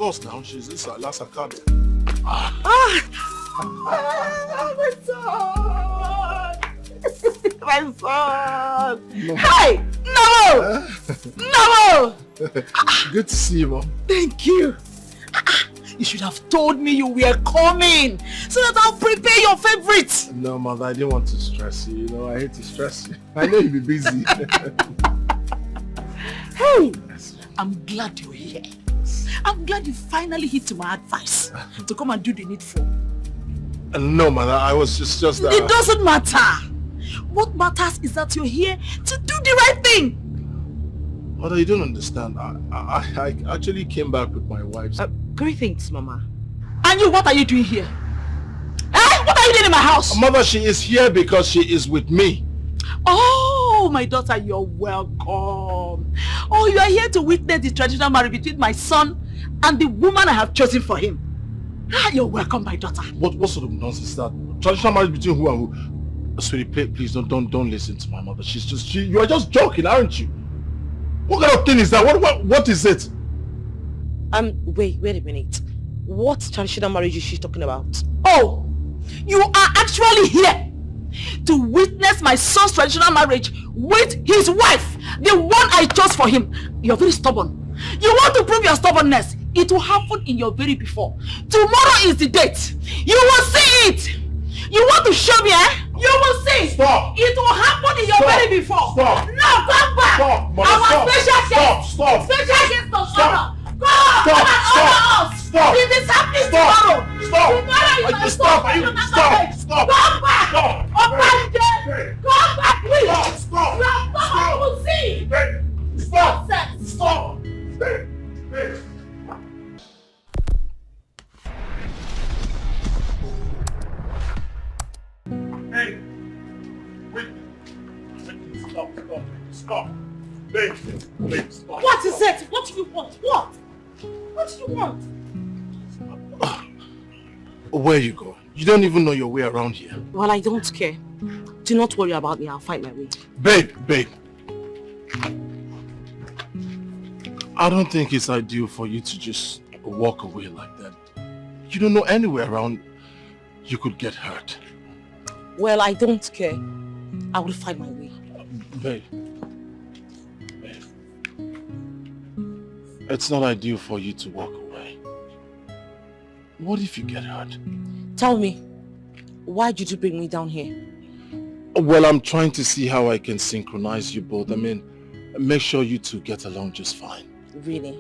course now. She's this last account. My son! My son! No. Hey! No! No! Good to see you, Mom. Thank you. You should have told me you were coming so that I'll prepare your favorites. No, Mother, I didn't want to stress you. You know, I hate to stress you. I know you'll be busy. Hey, I'm glad you're here. I'm glad you finally hit to my advice to come and do the needful. No, Mother, I was just It doesn't matter. What matters is that you're here to do the right thing. Mother, you don't understand. I actually came back with my wife. Great things, Mama. And you, what are you doing here? Eh? What are you doing in my house? Mother, she is here because she is with me. Oh, my daughter, you're welcome. Oh, you are here to witness the traditional marriage between my son and the woman I have chosen for him. You're welcome, my daughter. What sort of nonsense is that? Traditional marriage between who and who? Sweetie, please don't listen to my mother. You are just joking, aren't you? What kind of thing is that? What is it? Wait a minute. What traditional marriage is she talking about? Oh, you are actually here to witness my son's traditional marriage with his wife, the one I chose for him. You're very stubborn. You want to prove your stubbornness. It will happen in your very before. Tomorrow is the date. You will see it. You want to show me, eh? You will see. Stop. It will happen in your very before. Stop. No, come back. Stop. Mother, Our stop. special guest. Stop. Special guest of honor. Go. Stop. Come and honor us. Stop. It is happening Stop. tomorrow. Stop. Tomorrow is my Stop. Stop. Come back. Stop. Come back, please. Stop. You will see. Stop. Nonsense. Stop. Hey, wait. Stop. Babe, stop. What is it? What do you want? What do you want? Where you go? You don't even know your way around here. Well, I don't care. Do not worry about me. I'll find my way. Babe. I don't think it's ideal for you to just walk away like that. You don't know anywhere around you could get hurt. Well, I don't care. I will find my way. Babe. It's not ideal for you to walk away. What if you get hurt? Tell me, why did you bring me down here? Well, I'm trying to see how I can synchronize you both. I mean, make sure you two get along just fine. Really?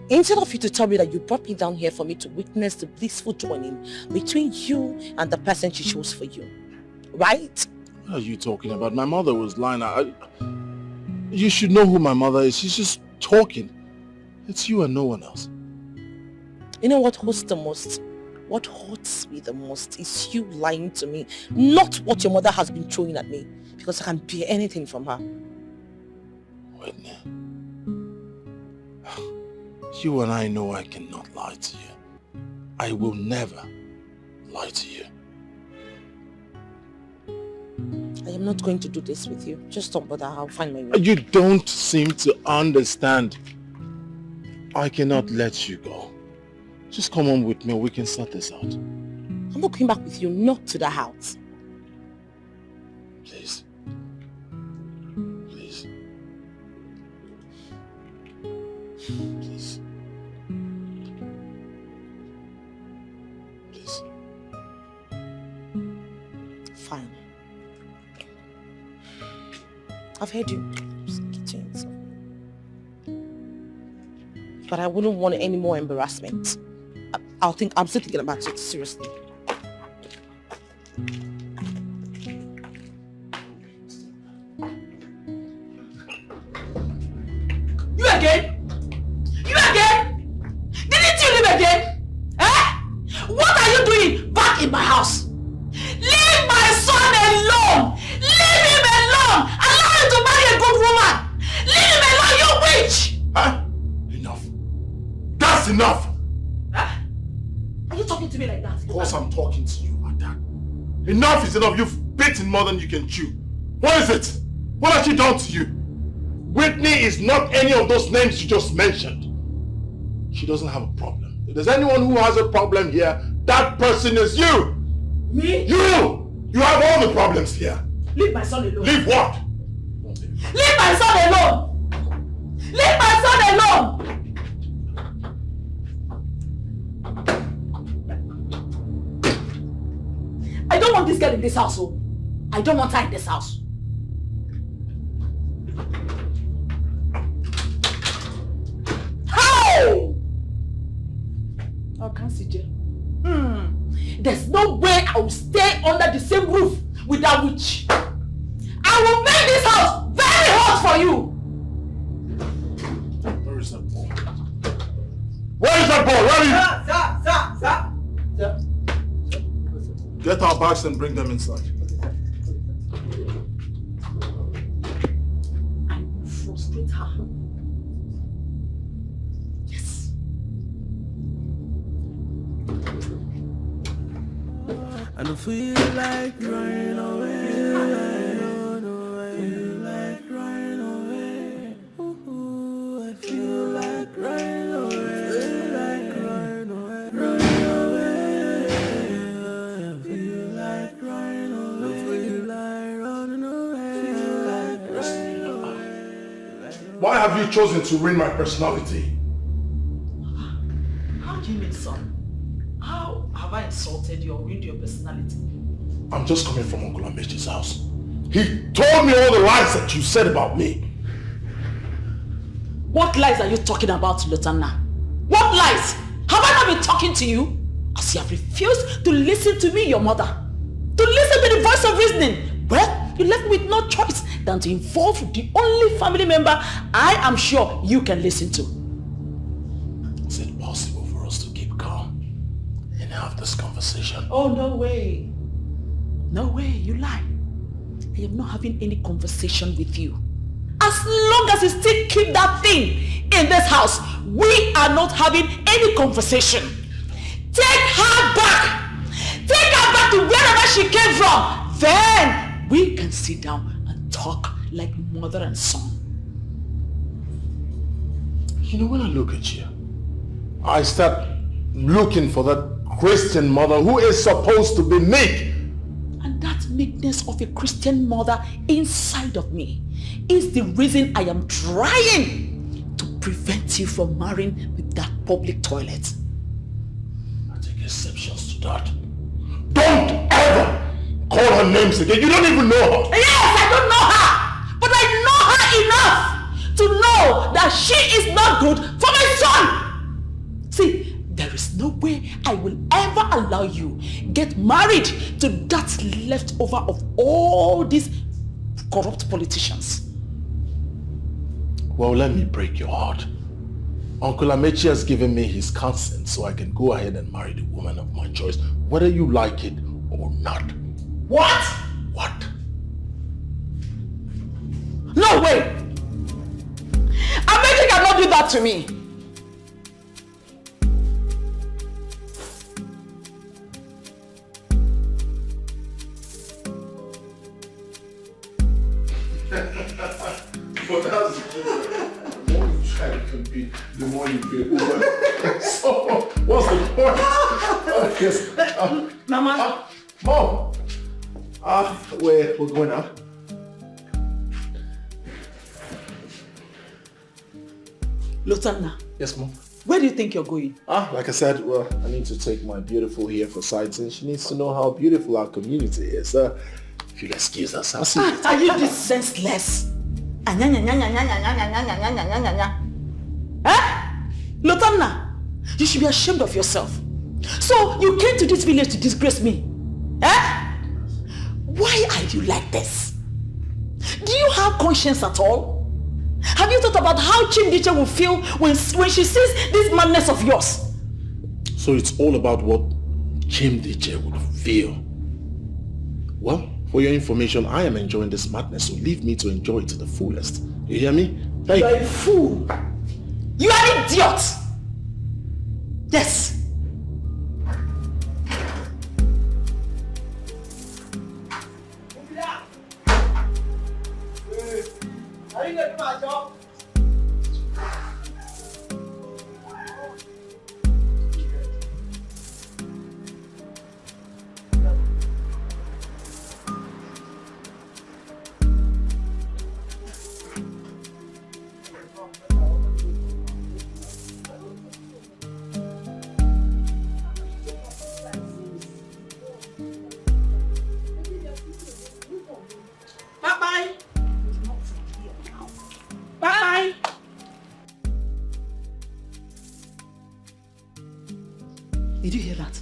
Instead of you to tell me that you brought me down here for me to witness the blissful joining between you and the person she chose for you, right? What are you talking about? My mother was lying. You should know who my mother is. She's just talking. It's you and no one else. You know what hurts the most? What hurts me the most is you lying to me, not what your mother has been throwing at me, because I can't bear anything from her. Whitney, you and I know I cannot lie to you. I will never lie to you. I am not going to do this with you. Just don't bother. I'll find my way. You don't seem to understand. I cannot let you go. Just come on with me, we can sort this out. I'm not coming back with you, not to the house. Please. Please. Please. Please. Fine. I've heard you. Just kidding. But I wouldn't want any more embarrassment. I'm still thinking about it, seriously. You again? Didn't you leave again? Eh? What are you doing back in my house? Leave my son alone! Leave him alone! Allow him to marry a good woman! Leave him alone, you witch! Huh? Enough. That's enough! Huh? Are you talking to me like that? Of course I'm talking to you like that. Enough is enough. You've bitten more than you can chew. What is it? What has she done to you? Whitney is not any of those names you just mentioned. She doesn't have a problem. If there's anyone who has a problem here, that person is you! Me? You! You have all the problems here. Leave my son alone. Leave what? Leave my son alone! Leave my son alone! I don't want this girl in this house. Oh. I don't want her in this house. How? Oh, can't see Jay. There's no way I will stay under the same roof with that witch. I will make this house very hot for you. Where is that ball? Where is that ball? Where is it? Get our bags and bring them inside. I will frustrate her. Yes. I don't feel like running away. I don't know I feel like running away. Ooh, I feel like running away. Running away. I feel like running away. Feel like running away. Why have you chosen to ruin my personality? How do you mean, son? How have I insulted you or ruined your personality? I'm just coming from Uncle Amechi's house. He told me all the lies that you said about me. What lies are you talking about, Lutana? What lies? Have I not been talking to you? As you have refused to listen to me, your mother. To listen to the voice of reasoning. Well, you left me with no choice than to involve the only family member I am sure you can listen to. Is it possible for us to keep calm and have this conversation? Oh, no way. No way, you lie. I am not having any conversation with you. As long as you still keep that thing in this house, we are not having any conversation. Take her back. Take her back to wherever she came from. Then we can sit down and talk like mother and son. You know, when I look at you, I start looking for that Christian mother who is supposed to be meek. And that meekness of a Christian mother inside of me is the reason I am trying to prevent you from marrying with that public toilet. I take exceptions to that. Don't ever call her names again. You don't even know her. Yes, I don't know her. But I know her enough to know that she is not good for my son. See, there is no way I will ever allow you get married to that leftover of all these corrupt politicians. Well, let me break your heart. Uncle Amechi has given me his consent so I can go ahead and marry the woman of my choice, whether you like it or not. What? What? No way! Amechi cannot do that to me. But that's the more you try to compete, the more you feel over. So, what's the point? Yes. Mama. Mom. We're going out. Lutana, Yes, Mom. where do you think you're going? Like I said, well, I need to take my beautiful here for sightseeing. She needs to know how beautiful our community is. If you'll excuse us, I'll see you. Are you this senseless? Eh? Lutana, you should be ashamed of yourself. So you came to this village to disgrace me. Eh? Why are you like this? Do you have conscience at all? Have you thought about how Chimdiche will feel when she sees this madness of yours? So it's all about what Chimdiche would feel. Well, for your information, I am enjoying this madness, so leave me to enjoy it to the fullest. You hear me? Hey. You are a fool. You are an idiot. Yes. Are you getting my job? Did you hear that?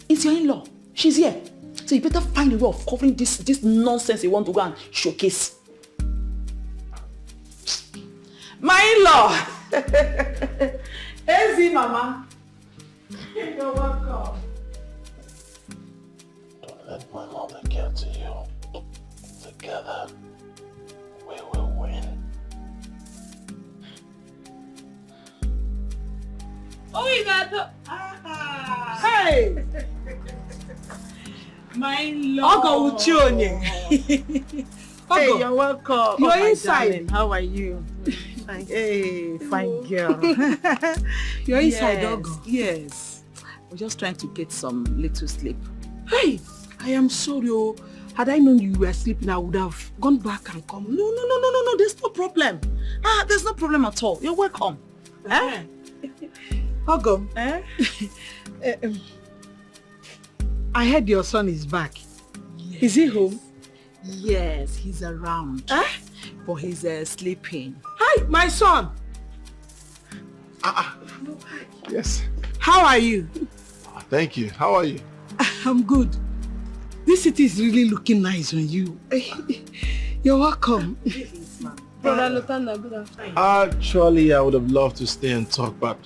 It's your in-law. She's here. So you better find a way of covering this nonsense you want to go and showcase. My in-law! Easy, Mama. You're welcome. Don't let my mother get to you. Together, we will win. Oh, you got the... Hey! My in-law. Hey, you're welcome. You're inside. Darling. How are you? Fine. Hey, fine girl. You're inside, Ogo. Yes. We're just trying to get some little sleep. Hey, I am sorry. Oh. Had I known you were sleeping, I would have gone back and come. No. There's no problem. There's no problem at all. You're welcome. Eh? Ogo. I heard your son is back. Yes. Is he home? Yes, he's around. But he's sleeping. Hi, my son. Yes. How are you? Thank you. How are you? I'm good. This city is really looking nice on you. You're welcome. Brother Lutanda, good afternoon. Actually, I would have loved to stay and talk, but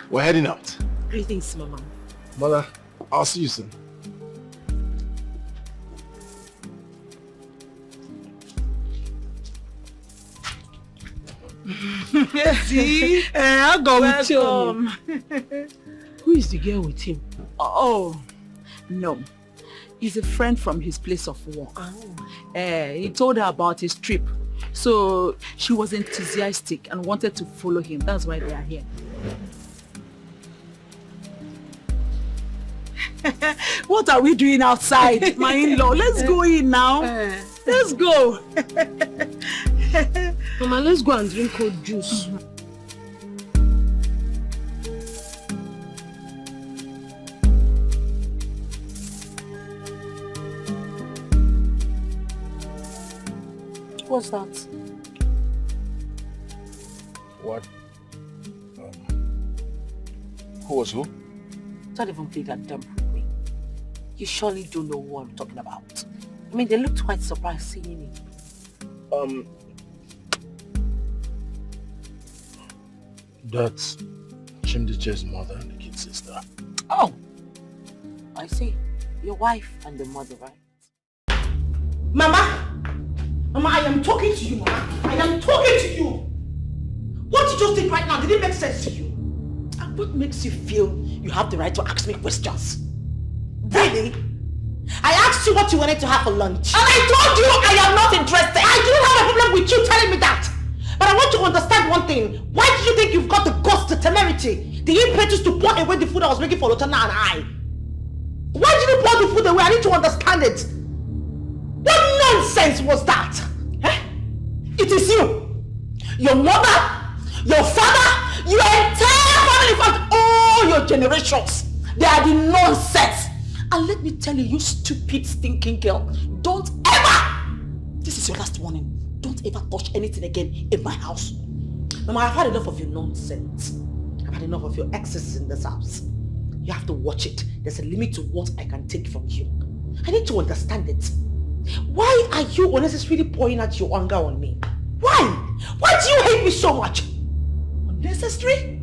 we're heading out. Greetings, Mama. Mother, I'll see you soon. See? I'll go with you. Who is the girl with him? Oh, no. He's a friend from his place of work. He told her about his trip. So she was enthusiastic and wanted to follow him. That's why they are here. What are we doing outside, my in-law? Let's go in now. Let's go. Mama, let's go and drink cold juice. What's that? What? Who was who? Don't even play that dumb with me. You surely don't know who I'm talking about. I mean, they looked quite surprised seeing me. That's Chimdiche's mother and the kid's sister. Oh, I see. Your wife and the mother, right? Mama! Mama, I am talking to you, Mama. I am talking to you. What you just did right now, did it make sense to you? And what makes you feel you have the right to ask me questions? Really? I asked you what you wanted to have for lunch. And I told you I am not interested. I didn't have a problem with you telling me that. But I want you to understand one thing. Why do you think you've got the guts, the temerity, the impetus to pour away the food I was making for Lotana and I? Why did you pour the food away? I need to understand it. What nonsense was that? It is you, your mother, your father, your entire family, in fact, all your generations. They are the nonsense. And let me tell you, you stupid, stinking girl, don't ever, this is your last warning, don't ever touch anything again in my house. Mama, I've had enough of your nonsense. I've had enough of your excesses in this house. You have to watch it. There's a limit to what I can take from you. I need to understand it. Why are you unnecessarily pouring out your anger on me? Why? Why do you hate me so much? Unnecessary?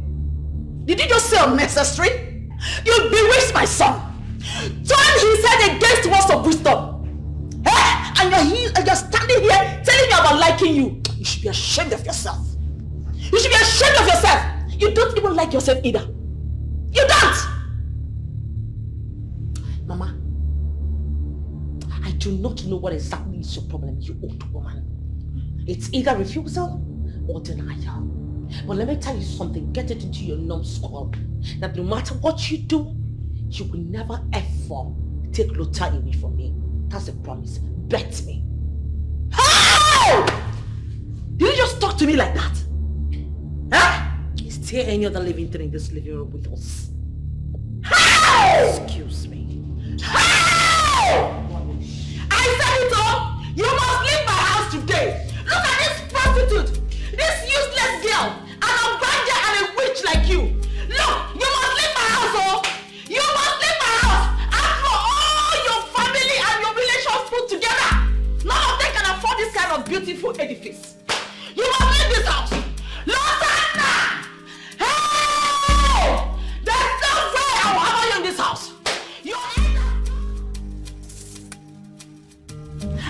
Did you just say unnecessary? You bewitched my son. Turn his head against words of wisdom. And you're standing here telling me about liking you. You should be ashamed of yourself. You should be ashamed of yourself. You don't even like yourself either. You don't! Mama, I do not know what exactly is your problem, you old woman. It's either refusal or denial. But let me tell you something, get it into your numbskull, that no matter what you do, you will never ever take Lota away from me. That's a promise. Bet me. How? Did you just talk to me like that? Huh? Is there any other living thing in this living room with us? How? Excuse me. How? I said it all! You must leave my house today! Look at this prostitute! This useless girl! An abandoned and a witch like you! Look! You must leave my house, oh! You must leave my house! And for all your family and your relations put together! None of them can afford this kind of beautiful edifice! You must leave this house! Lotanna! Hey! There's no way I will have you in this house!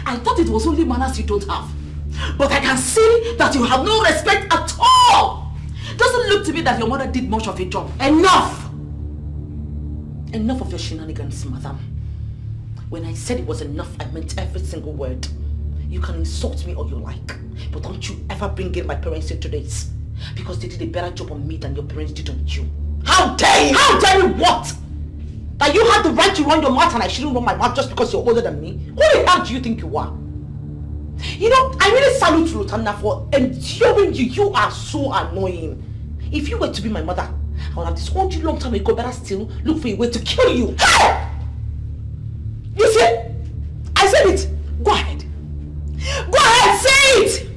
I thought it was only manners you don't have. But I can see that you have no respect at all. Doesn't look to me that your mother did much of a job. Enough! Enough of your shenanigans, madam. When I said it was enough, I meant every single word. You can insult me all you like, but don't you ever bring in my parents into this. Because they did a better job on me than your parents did on you. How dare you? How dare you what? That you have the right to run your mouth and I shouldn't run my mouth just because you're older than me? Who the hell do you think you are? You know, I really salute Lotanna for enduring you. You are so annoying. If you were to be my mother, I would have disowned you long time ago, better still look for a way to kill you. Hey! You see? I said it. Go ahead. Go ahead, say it!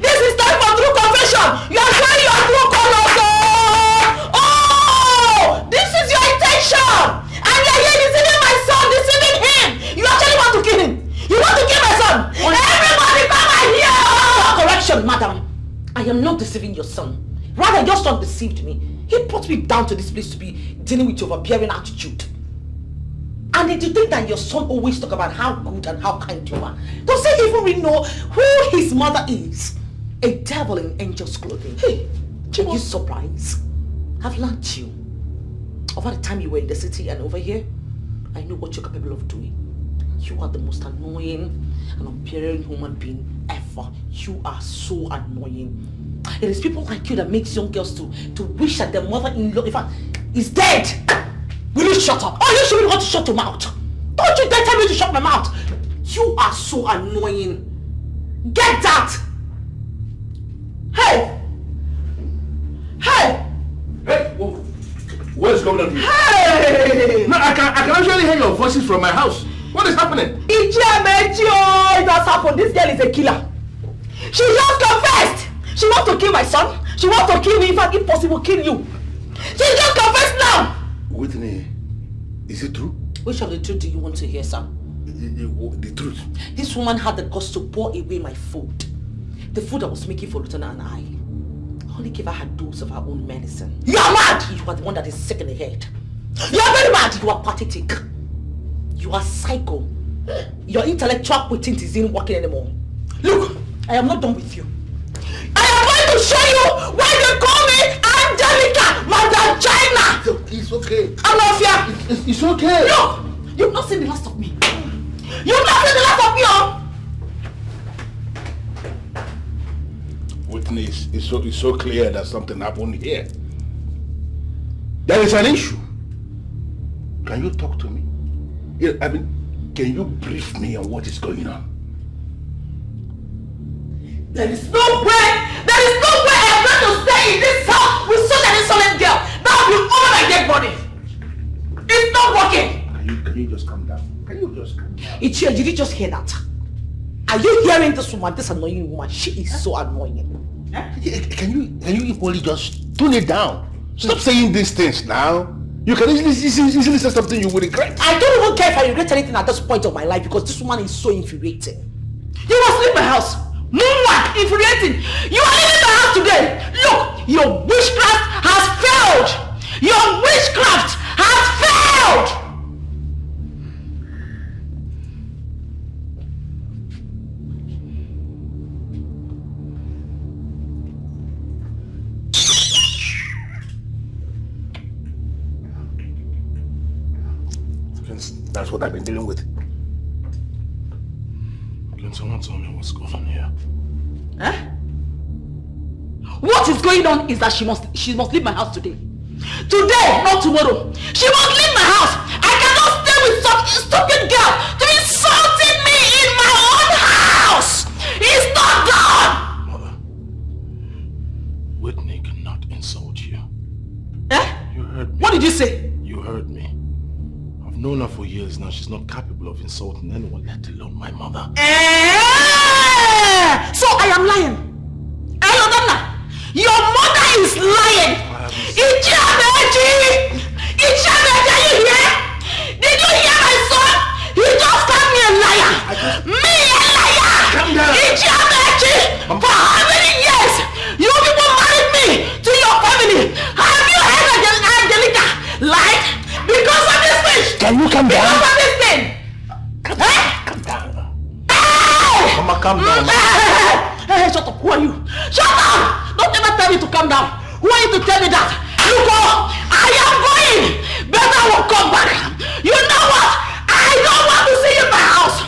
This is time for true confession! You are showing your true colors! Oh! This is your intention! And you're here deceiving my son, deceiving him! You actually want to kill him! You want to kill my son! Everybody come here! Correction, madam. I am not deceiving your son. Rather, your son deceived me. He brought me down to this place to be dealing with your overbearing attitude. And did you think that your son always talk about how good and how kind you are? Does he even really know who his mother is? A devil in angel's clothing. Hey, are you surprised? I've learned you. Over the time you were in the city and over here, I know what you're capable of doing. You are the most annoying and unbearing human being ever. You are so annoying. It is people like you that makes young girls to wish that their mother-in-law, in fact, is dead. Will you shut up? Oh, you should want to shut your mouth. Don't you dare tell me to shut my mouth. You are so annoying. Get that! Hey! Hey! Hey! What's going on here? Hey! No, I can actually hear your voices from my house. What is happening? It has happened. This girl is a killer. She just confessed. She wants to kill my son. She wants to kill me. In fact, if possible, kill you. She just confessed now. Whitney, is it true? Which of the truth do you want to hear, sir? The truth. This woman had the guts to pour away my food. The food I was making for Lieutenant and I only gave her her dose of her own medicine. You are mad! You are the one that is sick in the head. You are very mad! You are pathetic. You are psycho. Your intellectual quotient isn't working anymore. Look, I am not done with you. I am going to show you why they call me Angelica, Madam China! It's okay. I'm not here. It's okay. Look! You've not seen the last of me. You've not seen the last of me, oh! Whitney, it's so clear that something happened here. There is an issue. Can you talk to me? Yeah, I mean, can you brief me on what is going on? There is no way I'm going to stay in this house with such an insolent girl. That will be all my dead body. It's not working. Can you just calm down? Can you just calm down? Ichie, did you just hear that? Are you hearing this woman, this annoying woman? She is so annoying. Can you equally just tone it down? Stop saying these things now. You can easily say something you will regret. I don't even care if I regret anything at this point of my life because this woman is so infuriating. You must leave my house. Mama, infuriating. You are leaving my house today. Look, your witchcraft has failed. Your witchcraft has failed. That's what I've been dealing with. Can someone tell me what's going on here? Huh? What is going on is that she must leave my house today. Today, not tomorrow. She must leave my house. I cannot stay with such a stupid girl to be insulting me in my own house. It's not done. Mother, Whitney cannot insult you. Eh? You heard me. What did you say? You heard me. I've known her for years now. She's not capable of insulting anyone, let alone my mother. So I am lying. Your mother is lying. Ichiameji! Ichiameji, are you here? Did you hear my son? He just called me a liar. Me a liar! Calm down. Ichiameji! For how many years you people married me to your family? Have you heard of Angelica? Like, because of this fish? Can you calm down? Because of this thing? Calm down. Hey! Mama, calm down. Hey, shut up. Who are you? Shut up! Don't ever tell me to calm down. Who are you to tell me that? You go. I am going. Better will come back. You know what? I don't want to see you in my house.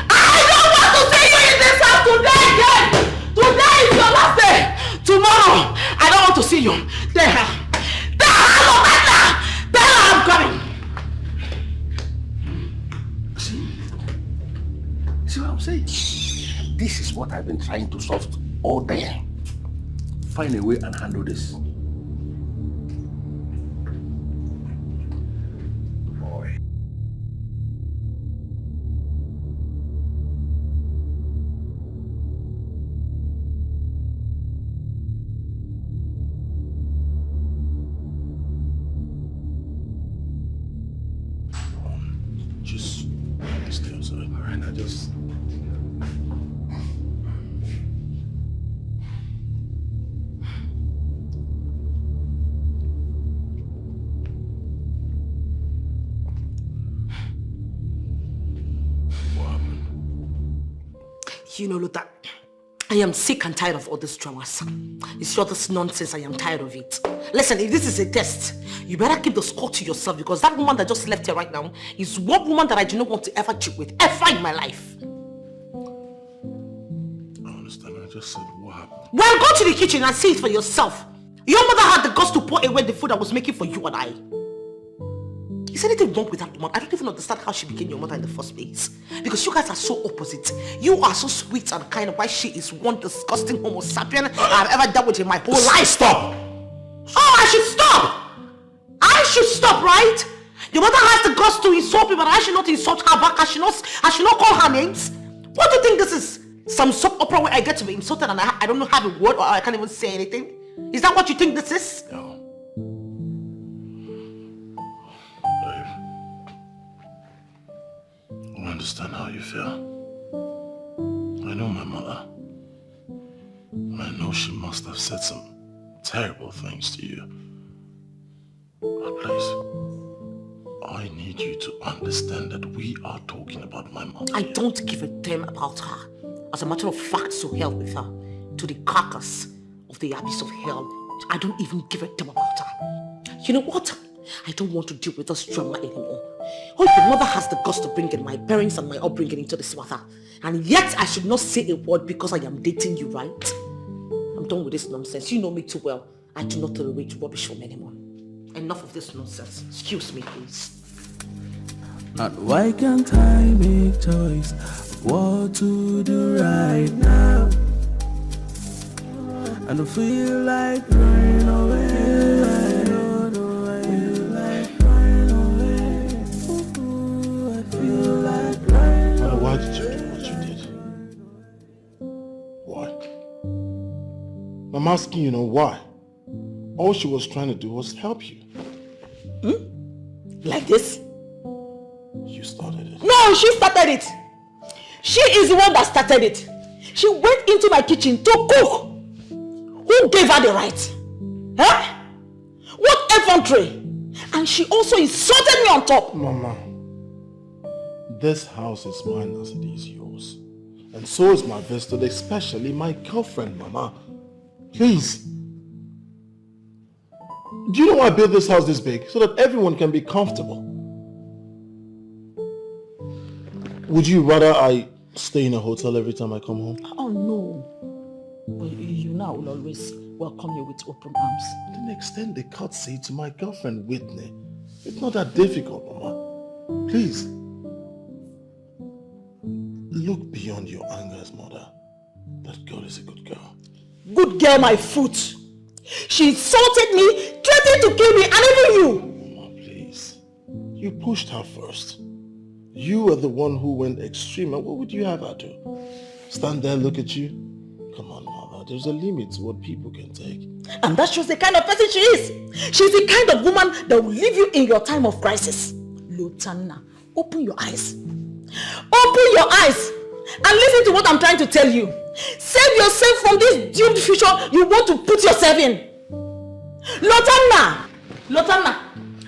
I don't want to see you in this house today again. Today is your last day. Tomorrow, I don't want to see you. Tell her. Tell her no matter. Tell her I'm coming. See what I'm saying? This is what I've been trying to solve all day. Find a way and handle this. Boy. Just stay outside. Alright, I just... You know, Luther, I am sick and tired of all these dramas. It's all this nonsense. I am tired of it. Listen, if this is a test, you better keep the score to yourself, because that woman that just left here right now is one woman that I do not want to ever cheat with, ever in my life. I understand. I just said what happened. Well, go to the kitchen and see it for yourself. Your mother had the guts to pour away the food I was making for you and I. Is anything wrong with that woman? I don't even understand how she became your mother in the first place. Because you guys are so opposite. You are so sweet and kind, while she is one disgusting homo sapien I've ever dealt with in my whole life. Stop! Oh, I should stop! I should stop, right? Your mother has the guts to insult me, but I should not insult her back. I should not call her names. What do you think this is? Some soap opera where I get to be insulted and I don't have a word, or I can't even say anything? Is that what you think this is? No. I understand how you feel. I know my mother. I know she must have said some terrible things to you. But please, I need you to understand that we are talking about my mother. I don't give a damn about her. As a matter of fact, so hell with her. To the carcass of the abyss of hell. I don't even give a damn about her. You know what? I don't want to deal with this drama anymore. Oh, your mother has the guts to bring in my parents and my upbringing into this matter. And yet I should not say a word because I am dating you, right? I'm done with this nonsense. You know me too well. I do not tolerate rubbish from anyone. Enough of this nonsense. Excuse me, please. And why can't I make choice what to do right now? And I feel like running away. I don't know why you like running away. Ooh, I feel like running away. Why did you do what you did? Why? I'm asking you, why? All she was trying to do was help you. Like this? You started it. No, she started it. She is the one that started it. She went into my kitchen to cook. Who gave her the right? Huh? What effrontery? And she also insulted me on top. Mama, this house is mine as it is yours. And so is my visitor, especially my girlfriend, Mama. Please. Do you know why I built this house this big? So that everyone can be comfortable. Would you rather I stay in a hotel every time I come home? Oh no. But you know I will always welcome you with open arms. Then extend the courtesy to my girlfriend, Whitney. It's not that difficult, Mama. Please. Look beyond your anger as mother. That girl is a good girl. Good girl, my foot. She insulted me, threatened to kill me, and even you. Mama, please. You pushed her first. You are the one who went extreme, and what would you have her do? Stand there and look at you? Come on, Mother. There's a limit to what people can take. And that shows the kind of person she is. She's the kind of woman that will leave you in your time of crisis. Lutana, open your eyes. Open your eyes and listen to what I'm trying to tell you. Save yourself from this doomed future you want to put yourself in. Lotana,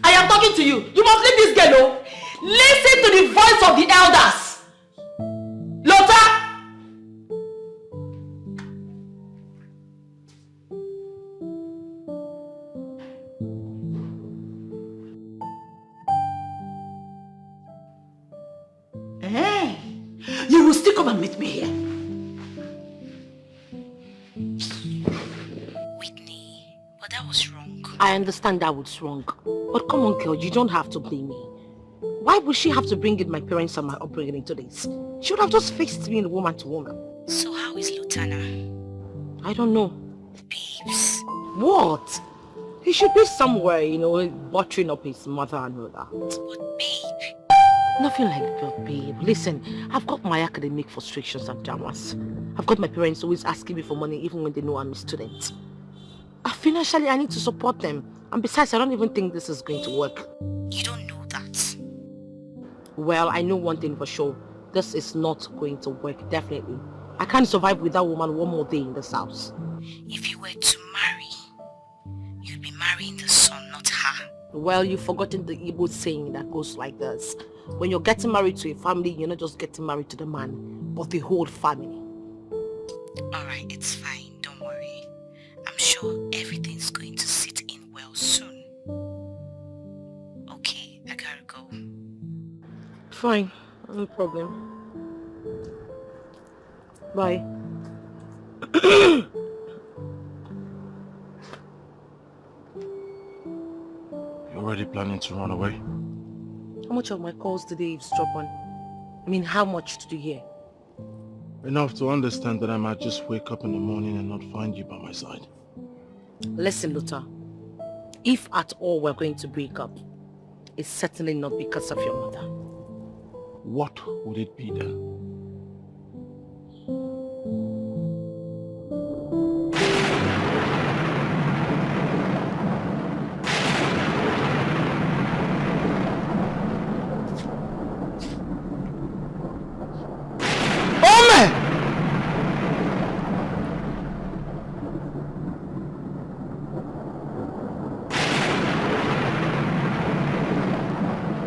I am talking to you. You must leave this girl, oh. Listen to the voice of the elders. Lota! You will still come and meet me here. Whitney, but that was wrong. I understand that was wrong. But come on, girl, you don't have to blame me. Why would she have to bring in my parents and my upbringing into this? She would have just faced me in woman to woman. So how is Lutana? I don't know. Babes. What? He should be somewhere, buttering up his mother and all that. But babe. Nothing like that, babe. Listen, I've got my academic frustrations and dramas. I've got my parents always asking me for money even when they know I'm a student. Financially, I need to support them. And besides, I don't even think this is going to work. You don't know that. Well, I know one thing for sure. This is not going to work, definitely. I can't survive with that woman one more day in this house. If you were to marry, you'd be marrying the son, not her. Well, you've forgotten the Igbo saying that goes like this. When you're getting married to a family, you're not just getting married to the man, but the whole family. Alright, it's fine. Don't worry. I'm sure everything's going to sit in well soon. Okay, I gotta go. Fine, no problem. Bye. You're already planning to run away? How much of my calls did they eavesdrop on? I mean, how much did you hear? Enough to understand that I might just wake up in the morning and not find you by my side. Listen, Luther. If at all we're going to break up, it's certainly not because of your mother. What would it be then?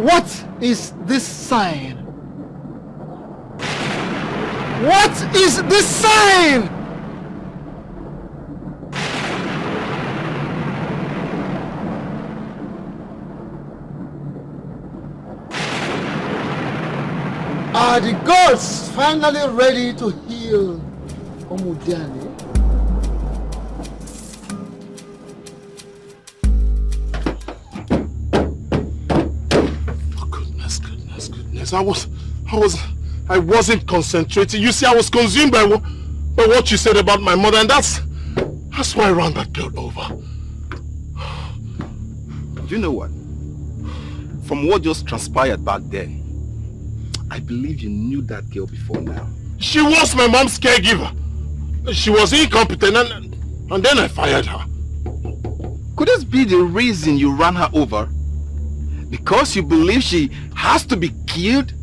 What is this sign? What is this sign? Are the gods finally ready to heal Omudiani? I wasn't concentrating. You see, I was consumed by what you said about my mother, and that's why I ran that girl over. You know what? From what just transpired back then, I believe you knew that girl before now. She was my mom's caregiver. She was incompetent, and then I fired her. Could this be the reason you ran her over? Because you believe she has to be killed?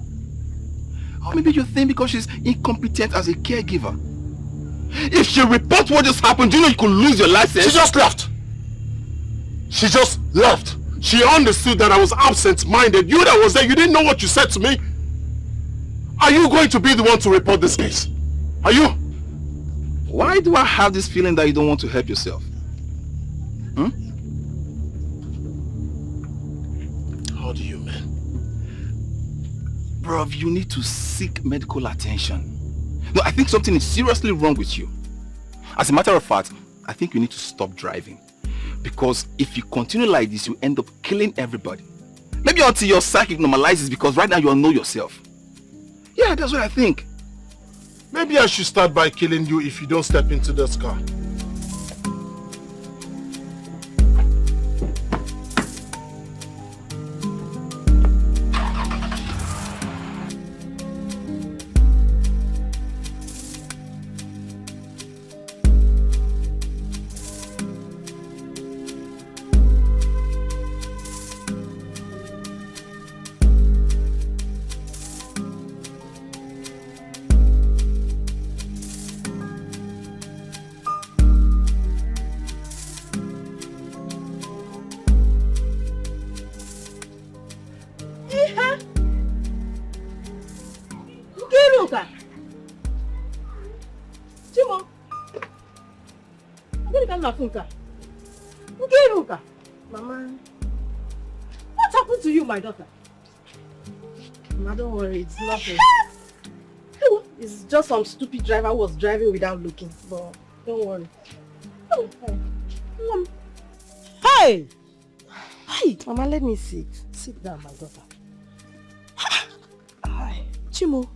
Or maybe you think because she's incompetent as a caregiver? If she reports what just happened, do you know you could lose your license? She just left. She just left. She understood that I was absent-minded. You that was there, you didn't know what you said to me. Are you going to be the one to report this case? Are you? Why do I have this feeling that you don't want to help yourself? How do you mean? Bruv, you need to seek medical attention. No, I think something is seriously wrong with you. As a matter of fact, I think you need to stop driving. Because if you continue like this, you end up killing everybody. Maybe until your psychic normalizes, because right now you know yourself. Yeah, that's what I think. Maybe I should start by killing you if you don't step into this car. Mama, what happened to you, my daughter? Mama, don't worry, it's nothing. It's just some stupid driver who was driving without looking, but don't worry. Oh, hey! Hey! Mama, let me sit. Sit down, my daughter. Hi. Chimo.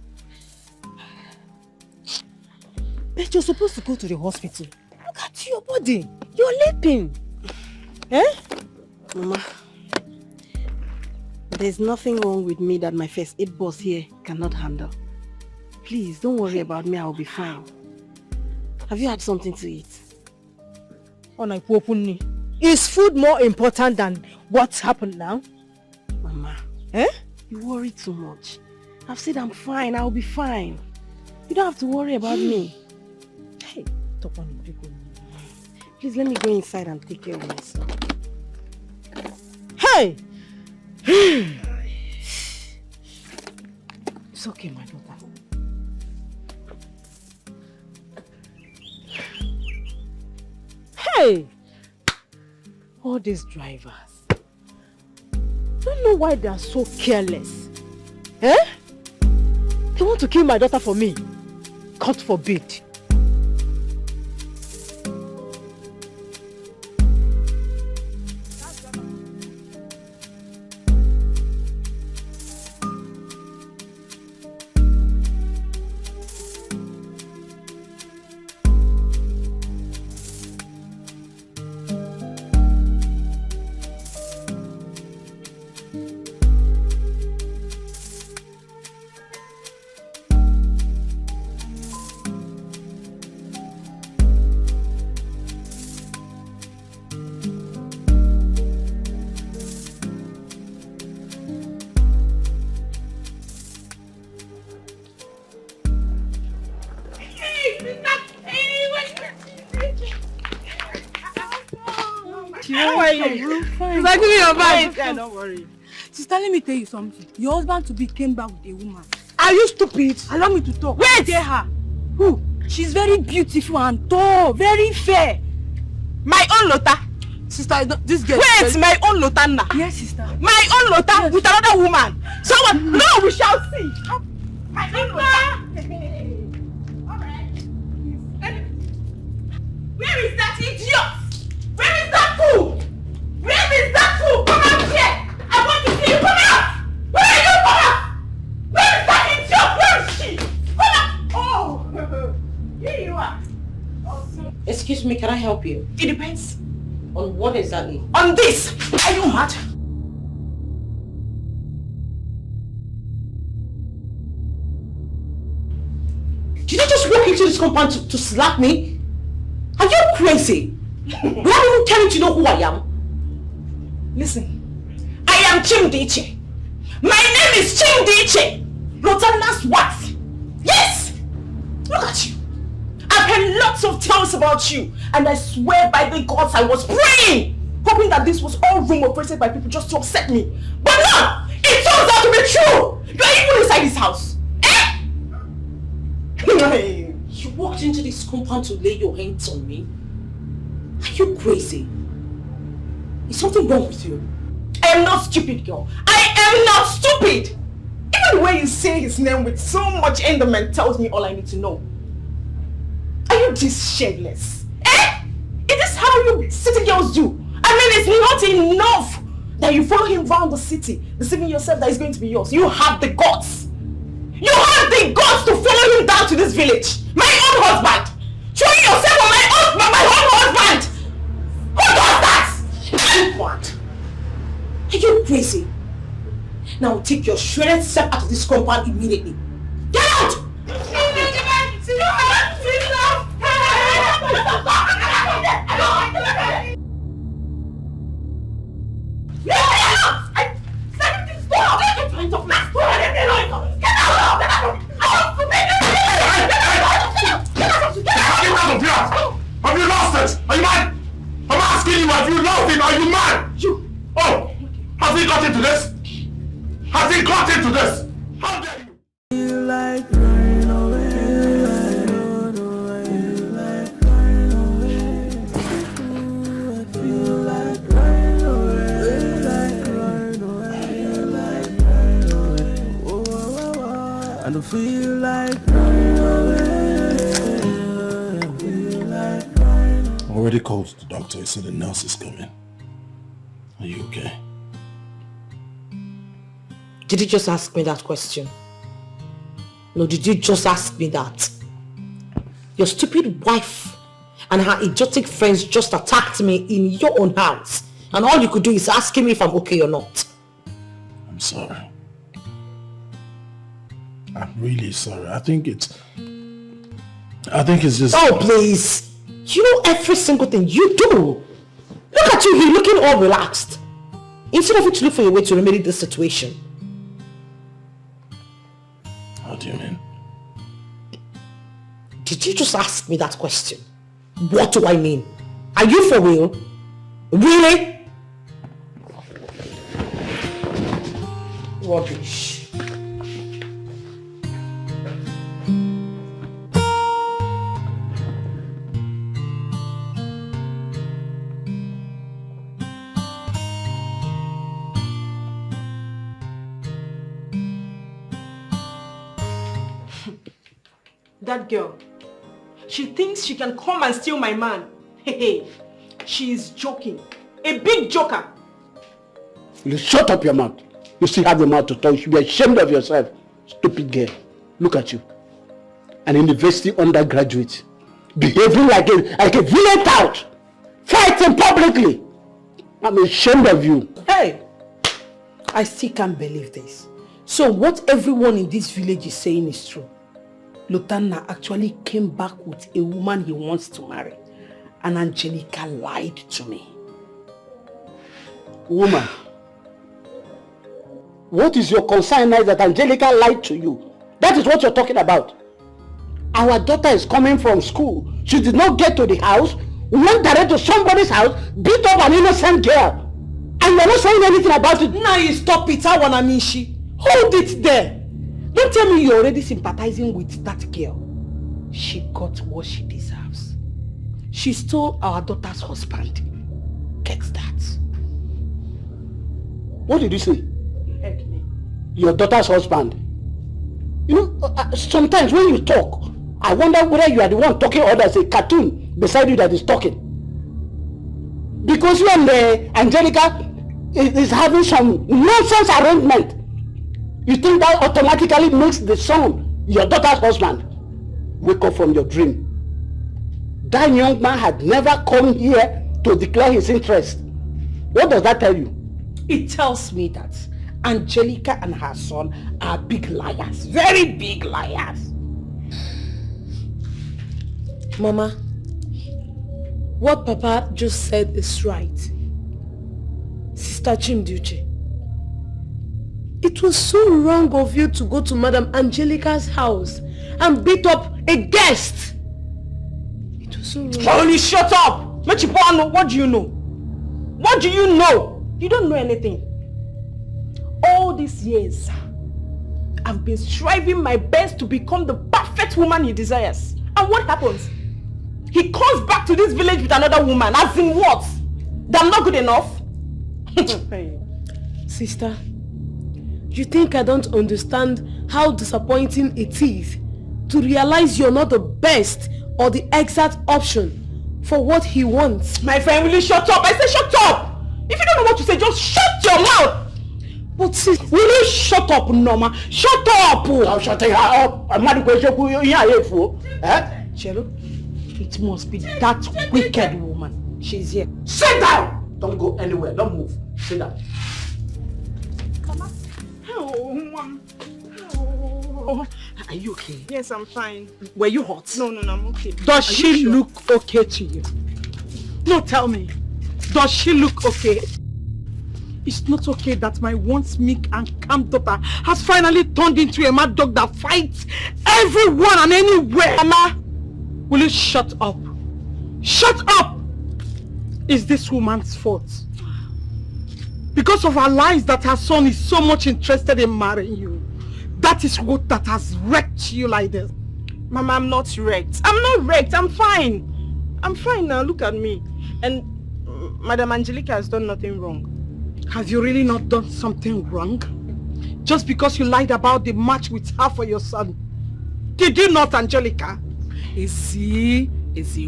But you're supposed to go to the hospital. Look at your body. You're leaping. Eh? Mama, there's nothing wrong with me that my first aid boss here cannot handle. Please, don't worry about me. I'll be fine. Have you had something to eat? Is food more important than what's happened now? Mama, eh? You worry too much. I've said I'm fine. I'll be fine. You don't have to worry about me. Hey, please let me go inside and take care of myself. Hey! It's okay, my daughter. Hey! All these drivers. Don't know why they are so careless. Eh? They want to kill my daughter for me. God forbid. Don't worry. Sister, let me tell you something. Your husband to be came back with a woman. Are you stupid? Allow me to talk. Wait! Tell her. Who? She's very beautiful and tall, very fair. My own Lota. Sister, this girl. Wait, my own Lotana. Yes, sister. My own Lota, yes, with another woman. So what? No, we shall see. My own Lota. Alright. Where is that idiot? Where is that fool? Where is that fool? Come out here! I want to see you. Come out! Where are you? Come out! Where is that idiot? Where is she? Come out! Oh, here you are. Excuse me, can I help you? It depends. On what exactly? On this! Are you mad? Did you just walk into this compound to slap me? Are you crazy? Without even caring to know who I am? Listen, I am Chimdiche. My name is Chimdiche, Rotana's wife. Yes! Look at you. I've heard lots of tales about you, and I swear by the gods I was praying, hoping that this was all rumor created by people just to upset me. But no! It turns out to be true! You are even inside this house. Eh? You walked into this compound to lay your hands on me? Are you crazy? Is something wrong with you? I am not stupid, girl. I am not stupid! Even the way you say his name with so much endearment tells me all I need to know. Are you this shameless? Eh? Is this how you city girls do? I mean, it's not enough that you follow him around the city, deceiving yourself that he's going to be yours. You have the guts. You have the guts to follow him down to this village. My own husband. Showing yourself on my own husband. Who does that? What? Are you crazy? Now take your shredded step out of this compound immediately. Get out! Have you lost it? Are you mad? I'm asking you, have you lost it? Are you mad? Oh, has he got into this? Has he got into this? How dare you? Feel like running away. Ooh, I feel like running away. I don't feel like running away. I already called the doctor. He said the nurse is coming. Are you okay? Did you just ask me that question? No, did you just ask me that? Your stupid wife and her idiotic friends just attacked me in your own house. And all you could do is asking me if I'm okay or not. I'm sorry. I'm really sorry. I think it's just... Oh, please. You know every single thing you do. Look at you, you're looking all relaxed. Instead of you to look for a way to remedy this situation. How do you mean? Did you just ask me that question? What do I mean? Are you for real? Really? Rubbish. That girl, she thinks she can come and steal my man. Hey, she is joking. A big joker. You shut up your mouth. You still have the mouth to talk. You should be ashamed of yourself. Stupid girl. Look at you. An university undergraduate. Behaving like a villain tout. Fighting publicly. I'm ashamed of you. Hey, I still can't believe this. So what everyone in this village is saying is true. Lutana actually came back with a woman he wants to marry. And Angelica lied to me. Woman, what is your concern now that Angelica lied to you? That is what you're talking about. Our daughter is coming from school. She did not get to the house, went direct to somebody's house, beat up an innocent girl. And you're not saying anything about it. Now you stop it, Awanamishi. Hold it there. Don't tell me you're already sympathizing with that girl. She got what she deserves. She stole our daughter's husband. Get that? What did you say? You heard me. Your daughter's husband. You know, sometimes when you talk, I wonder whether you are the one talking or there's a cartoon beside you that is talking. Because you and Angelica is having some nonsense arrangement. You think that automatically makes the son your daughter's husband? Wake up from your dream. That young man had never come here to declare his interest. What does that tell you? It tells me that Angelica and her son are big liars. Very big liars. Mama, what Papa just said is right. Sister Chimduche, it was so wrong of you to go to Madam Angelica's house and beat up a guest. It was so wrong. Holy, shut up! Mechipano, what do you know? What do you know? You don't know anything. All these years, I've been striving my best to become the perfect woman he desires. And what happens? He comes back to this village with another woman. As in what? That I'm not good enough? Sister, you think I don't understand how disappointing it is to realize you're not the best or the exact option for what he wants. My friend, will you shut up? I said shut up! If you don't know what to say, just shut your mouth! But sis, will you shut up, Norma? Shut up! I'm shutting her up. I'm not going to hear you. Chelo, it must be that wicked woman. She's here. Sit down! Don't go anywhere. Don't move. Sit down. Oh, are you okay? Yes, I'm fine. Were you hot? No, I'm okay. Does she look okay to you? No, tell me. Does she look okay? It's not okay that my once meek and calm daughter has finally turned into a mad dog that fights everyone and anywhere. Mama, will you shut up? Shut up! Is this woman's fault? Because of her lies that her son is so much interested in marrying you. That is what that has wrecked you like this. Mama, I'm not wrecked. I'm not wrecked. I'm fine. I'm fine now. Look at me. And Madam Angelica has done nothing wrong. Have you really not done something wrong? Just because you lied about the match with her for your son. Did you not, Angelica? Is he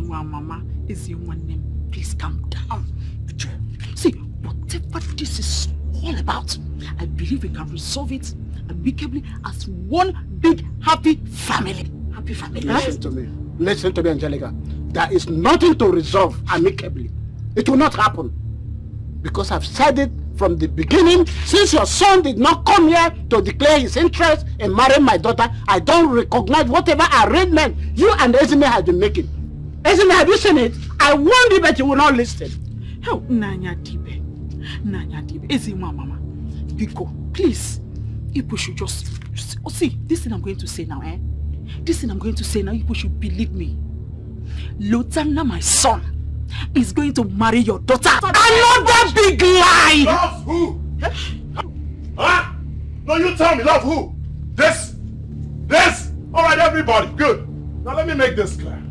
one, Mama? Is he one name? Please calm down. See, whatever this is all about, I believe we can resolve it amicably as one big happy family. Happy family. Listen to me. Listen to me, Angelica. There is nothing to resolve amicably. It will not happen. Because I've said it from the beginning. Since your son did not come here to declare his interest in marrying my daughter, I don't recognize whatever arrangement you and Ezime have been making. Ezime, have you seen it? I warned you, but you will not listen. How? Nanya Dibe, Ezime Mama, Biko, please. People should just see this thing I'm going to say now, This thing I'm going to say now, people should believe me. Lotana, my son, is going to marry your daughter. Another big lie! Love who? Huh? No, you tell me, love who? This? Alright, everybody, good. Now let me make this clear.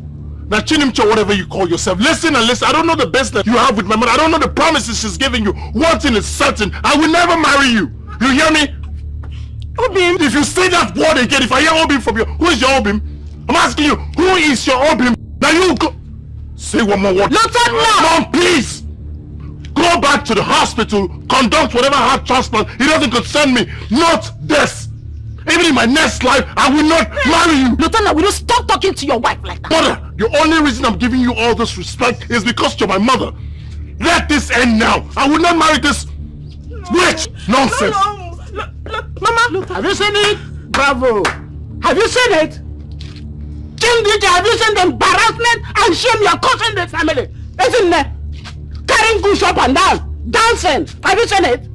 Now, Chinimcho, whatever you call yourself, listen and listen. I don't know the business you have with my mother. I don't know the promises she's giving you. One thing is certain, I will never marry you. You hear me? Obim, if you say that word again, if I hear Obim from you, who is your Obim? I'm asking you, who is your Obim? Now you go. Say one more word. No, please. Go back to the hospital, conduct whatever heart transplant. It doesn't concern me. Not this. Even in my next life, I will not marry you. Lieutenant, will you stop talking to your wife like that? Mother, the only reason I'm giving you all this respect is because you're my mother. Let this end now. I will not marry this witch. Nonsense. Mama, have you seen it? Bravo. Have you seen it? Chimdije, have you seen the embarrassment and shame you're causing the family? Isn't there? Carrying goose up and down, dancing. Have you seen it?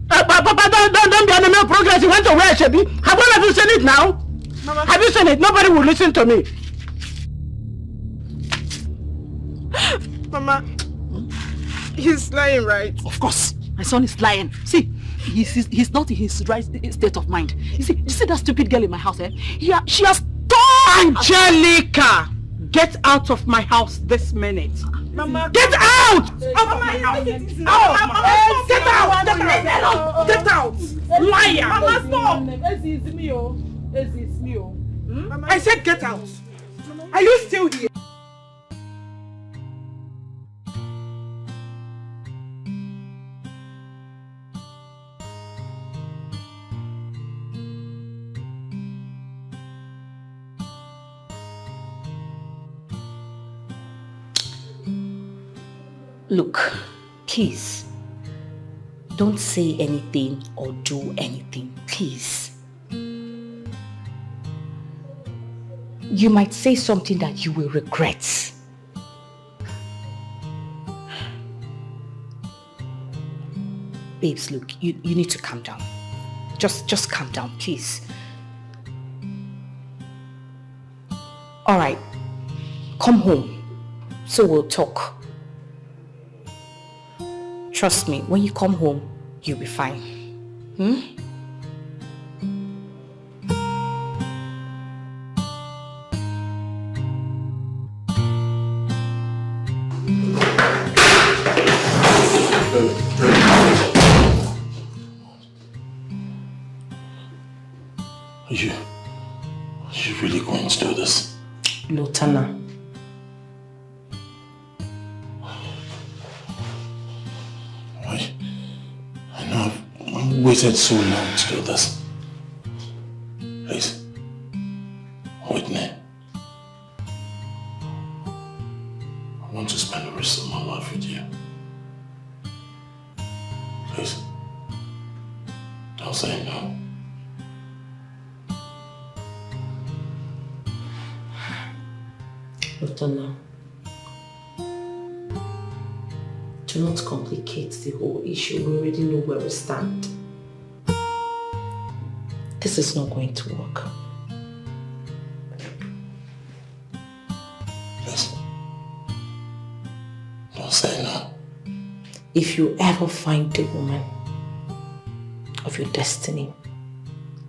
Papa, don't be on the male progress. You went to where should be. Have you seen it now? Mama. Have you seen it? Nobody will listen to me. Mama, he's lying, right? Of course, my son is lying. See, he's not in his right state of mind. You see that stupid girl in my house, she has torn... Angelica, get out of my house this minute. Mama, get out! Get out! Get out! Liar! Mama, stop! I said get out. Are you still here? Look, please, don't say anything or do anything, please. You might say something that you will regret. Babes, look, you need to calm down. Just calm down, please. All right, come home, so we'll talk. Trust me, when you come home, you'll be fine. you really going to do this? Lotana. I know I've waited so long to do this. Please, wait me. I want to spend the rest of my life with you. Please, don't say no. Lotana, do not complicate the whole issue. We already know where we stand. This is not going to work. Please, don't say no. If you ever find the woman of your destiny,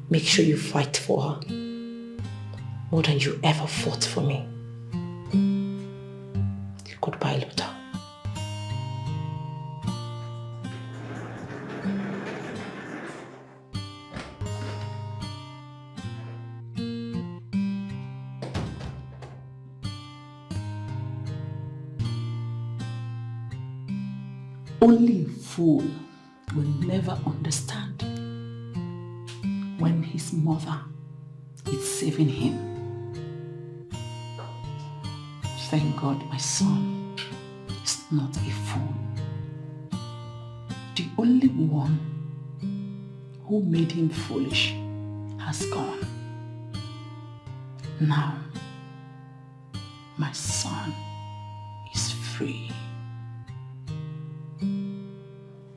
make sure you fight for her more than you ever fought for me. Goodbye, Luther. Only a fool will never understand when his mother is saving him. Thank God my son is not a fool. The only one who made him foolish has gone. Now, my son is free.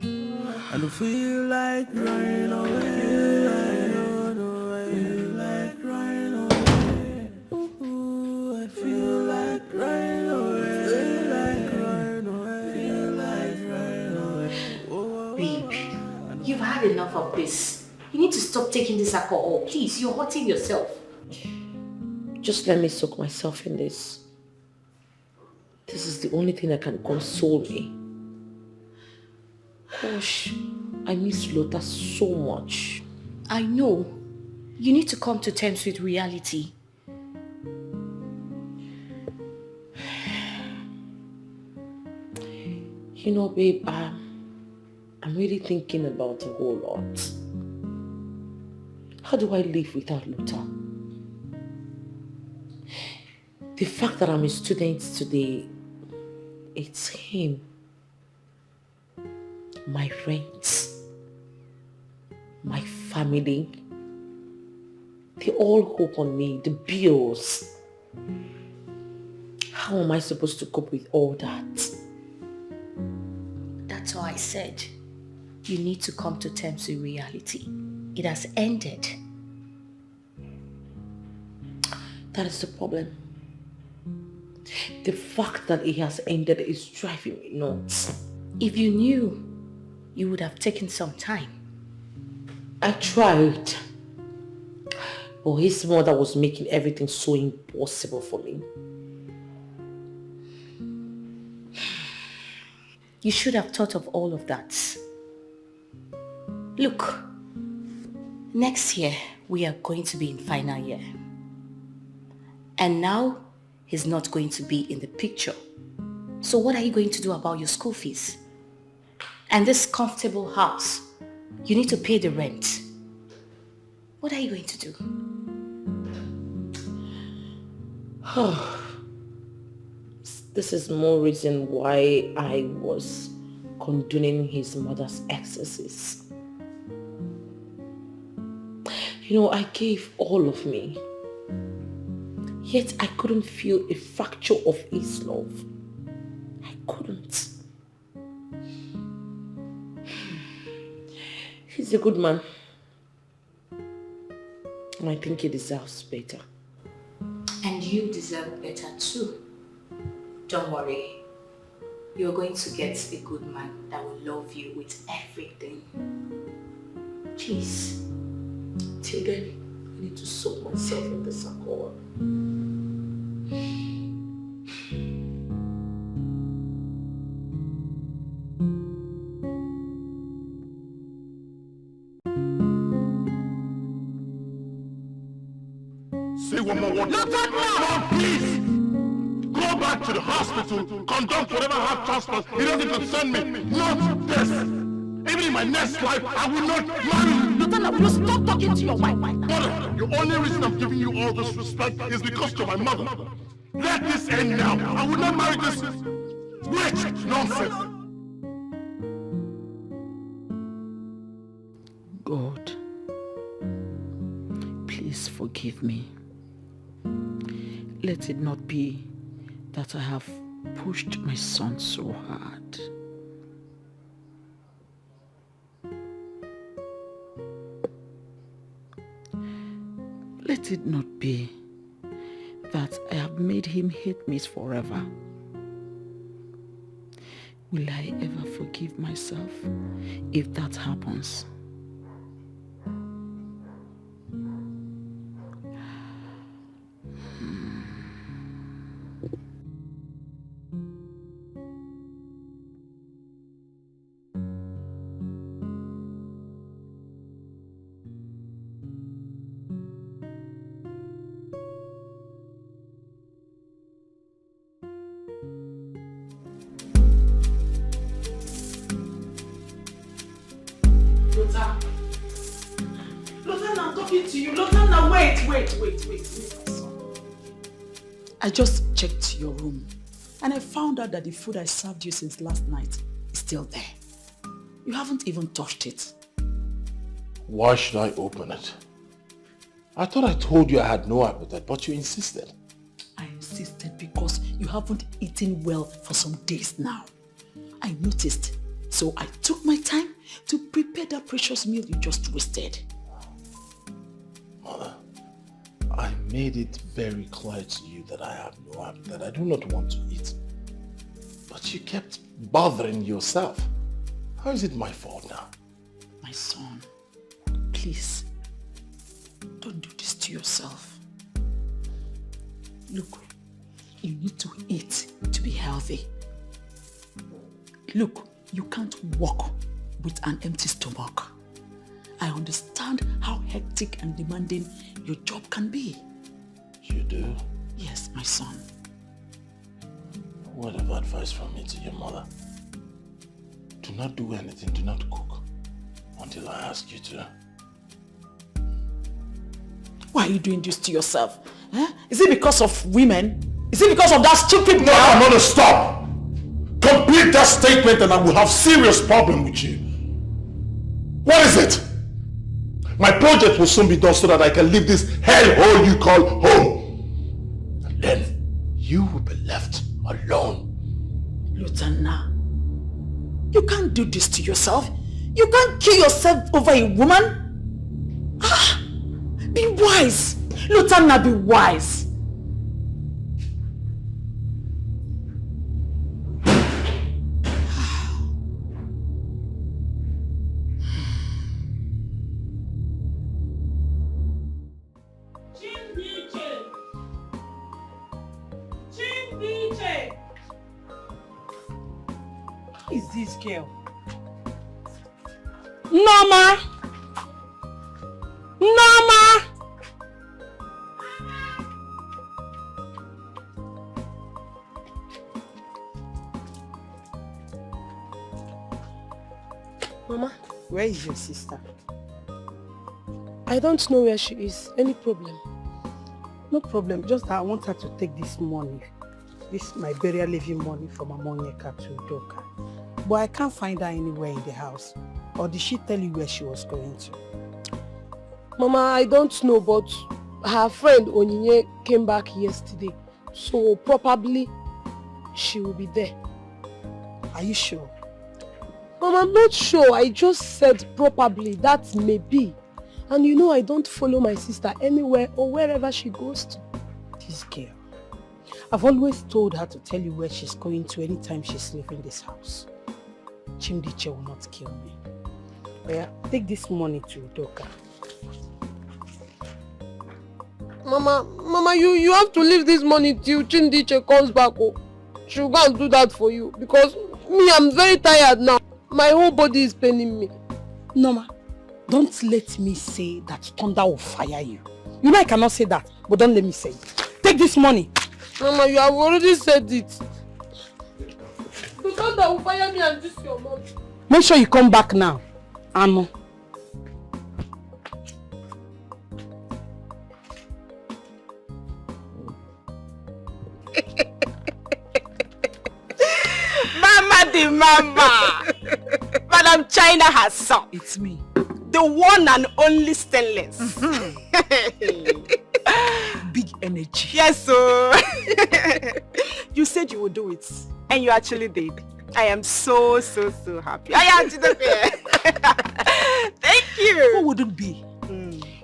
I don't feel like running away. I feel like running away. Babe, you've had enough of this. You need to stop taking this alcohol. Please, you're hurting yourself. Just let me soak myself in this. This is the only thing that can console me. Gosh, I miss Lotta so much. I know. You need to come to terms with reality. You know, babe, I'm really thinking about a whole lot. How do I live without Lotta? The fact that I'm a student today, it's him. My rent, my family, they all hope on me, the bills. How am I supposed to cope with all that? That's why I said you need to come to terms with reality. It has ended. That is the problem. The fact that it has ended is driving me nuts. If you knew, you would have taken some time. I tried. But his mother was making everything so impossible for me. You should have thought of all of that. Look, next year we are going to be in final year. And now he's not going to be in the picture. So what are you going to do about your school fees? And this comfortable house, you need to pay the rent. What are you going to do? This is more reason why I was condoning his mother's excesses. You know, I gave all of me. Yet I couldn't feel a fracture of his love. I couldn't. He's a good man. And I think he deserves better. And you deserve better too. Don't worry. You're going to get a good man that will love you with everything. Please. Till then, I need to soak myself in this alcohol. say one more word. No, please! Go back to the hospital, conduct whatever heart transplant. It doesn't concern me. Not this! Even in my next life, I will not marry you! Lieutenant, will you stop talking to your wife right now? Mother, the only reason I'm giving you all this respect is because you're my mother. Let this end now. I will not marry this witch nonsense. God, please forgive me. Let it not be that I have pushed my son so hard. Let it not be that I have made him hate me forever. Will I ever forgive myself if that happens? I just checked your room and I found out that the food I served you since last night is still there. You haven't even touched it. Why should I open it? I thought I told you I had no appetite, but you insisted. I insisted because you haven't eaten well for some days now. I noticed, so I took my time to prepare that precious meal you just wasted. Mother, I made it very clear to you that I have no appetite. I do not want to eat. But you kept bothering yourself. How is it my fault now? My son, please, don't do this to yourself. Look, you need to eat to be healthy. Look, you can't walk with an empty stomach. I understand how hectic and demanding your job can be. You do? Yes, my son. Word of advice from me to your mother. Do not do anything, do not cook until I ask you to. Why are you doing this to yourself? Huh? Is it because of women? Is it because of that stupid No, I'm gonna stop! Complete that statement and I will have serious problem with you. What is it? My project will soon be done so that I can leave this hellhole you call home. And then you will be left alone. Lieutenant, you can't do this to yourself. You can't kill yourself over a woman. Ah, be wise. Lieutenant, be wise. Is this girl? Norma! Norma! Mama, Where is your sister? I don't know where she is. Any problem? No problem, just that I want her to take this money. This my burial leaving money from Amonyeka to Doka. But I can't find her anywhere in the house. Or did she tell you where she was going to? Mama, I don't know, but her friend Onyinye came back yesterday. So probably she will be there. Are you sure? Mama, I'm not sure. I just said probably. That may be. And you know I don't follow my sister anywhere or wherever she goes to. This girl. I've always told her to tell you where she's going to anytime she's leaving this house. Chimdiche will not kill me. Yeah, take this money to Doka. Mama, you have to leave this money till Chindiche comes back. Oh. She'll go and do that for you. Because me, I'm very tired now. My whole body is paining me. Norma, don't let me say that thunder will fire you. You know I cannot say that, but don't let me say it. Take this money. Mama, you have already said it. The thunder will fire me and this your mom. Make sure you come back now. Anu. Mama the mama. Madam China has son. It's me. The one and only stainless. Big energy. Yes, sir. You said you would do it. And you actually did. I am so happy. I am to the fair. Thank you. Who wouldn't be?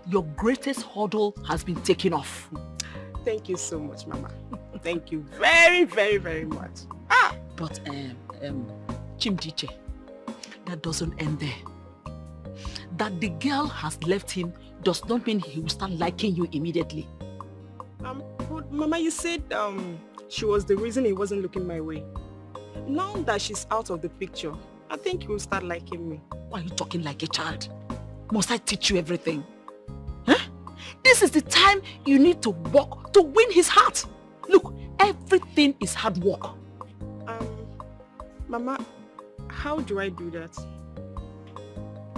Your greatest hurdle has been taken off. Thank you so much, Mama. Thank you very, very, very much. Ah. But Chimdiche, that doesn't end there. That the girl has left him does not mean he will start liking you immediately. But Mama, you said she was the reason he wasn't looking my way. Now that she's out of the picture, I think he will start liking me. Why are you talking like a child? Must I teach you everything? Huh? This is the time you need to work to win his heart. Look, everything is hard work. Mama, how do I do that?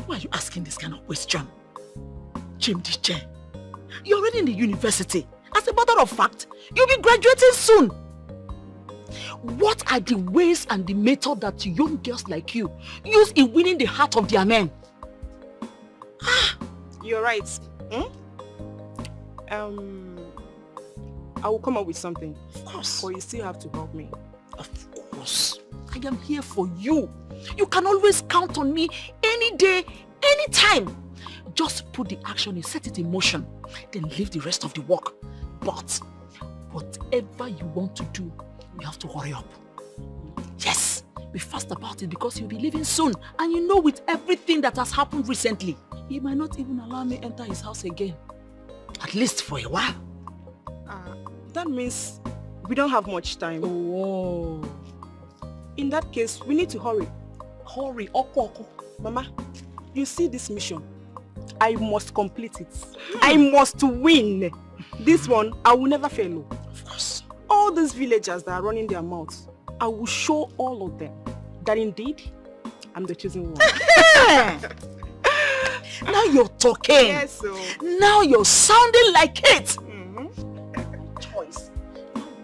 Why are you asking this kind of question? Chimdiche, you're already in the university. As a matter of fact, you'll be graduating soon. What are the ways and the method that young girls like you use in winning the heart of their men? You're right. I will come up with something. Of course. But you still have to help me. Of course. I am here for you. You can always count on me any day, anytime. Just put the action in, set it in motion, then leave the rest of the work. But whatever you want to do, you have to hurry up. Yes, be fast about it because you'll be leaving soon. And you know, with everything that has happened recently, he might not even allow me enter his house again. At least for a while. That means we don't have much time. Oh. In that case, we need to hurry. Hurry, Oko. Mama, you see this mission? I must complete it. I must win. This one, I will never fail. Of course. All these villagers that are running their mouths, I will show all of them that indeed, I'm the chosen one. Now you're talking. Yes, so. Now you're sounding like it. Choice.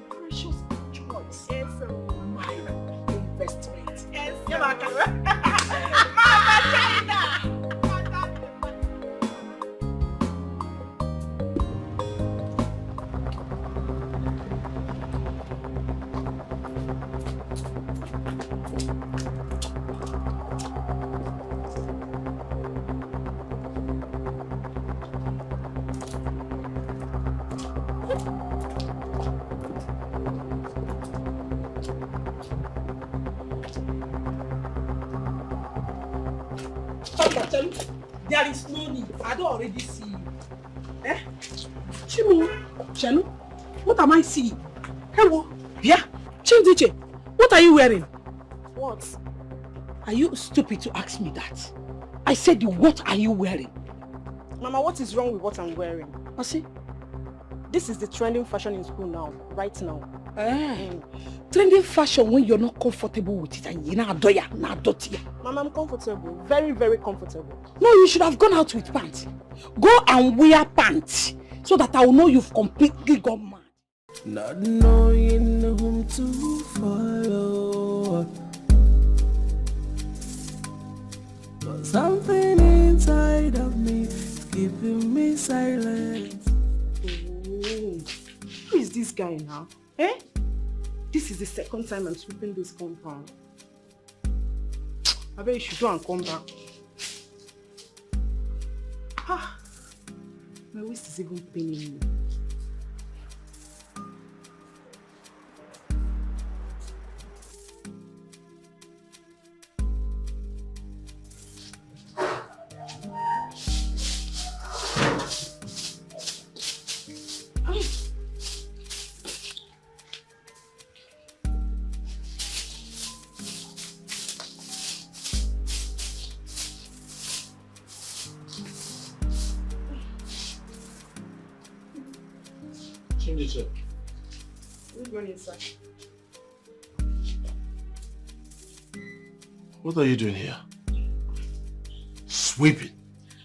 Precious choice. Yes, so. My investment. Yes, so. Mama China. There is no need. I don't already see you. Eh? Chimu, Chanu, what am I seeing? Hello? Yeah? Chimdiche, what are you wearing? What? Are you stupid to ask me that? I said, what are you wearing? Mama, what is wrong with what I'm wearing? I see. This is the trending fashion in school now, right now. Trending fashion when you're not comfortable with it and you're not doya. Mama, I'm comfortable. Very, very comfortable. No, you should have gone out with pants. Go and wear pants so that I will know you've completely gone mad. Not knowing whom to follow. But something inside of me is keeping me silent. Oh. Who is this guy now? Eh? This is the second time I'm sweeping this compound. I bet you should go and come back. My waist is even paining me. Chimdiche. Good morning, sir. What are you doing here? Sweeping.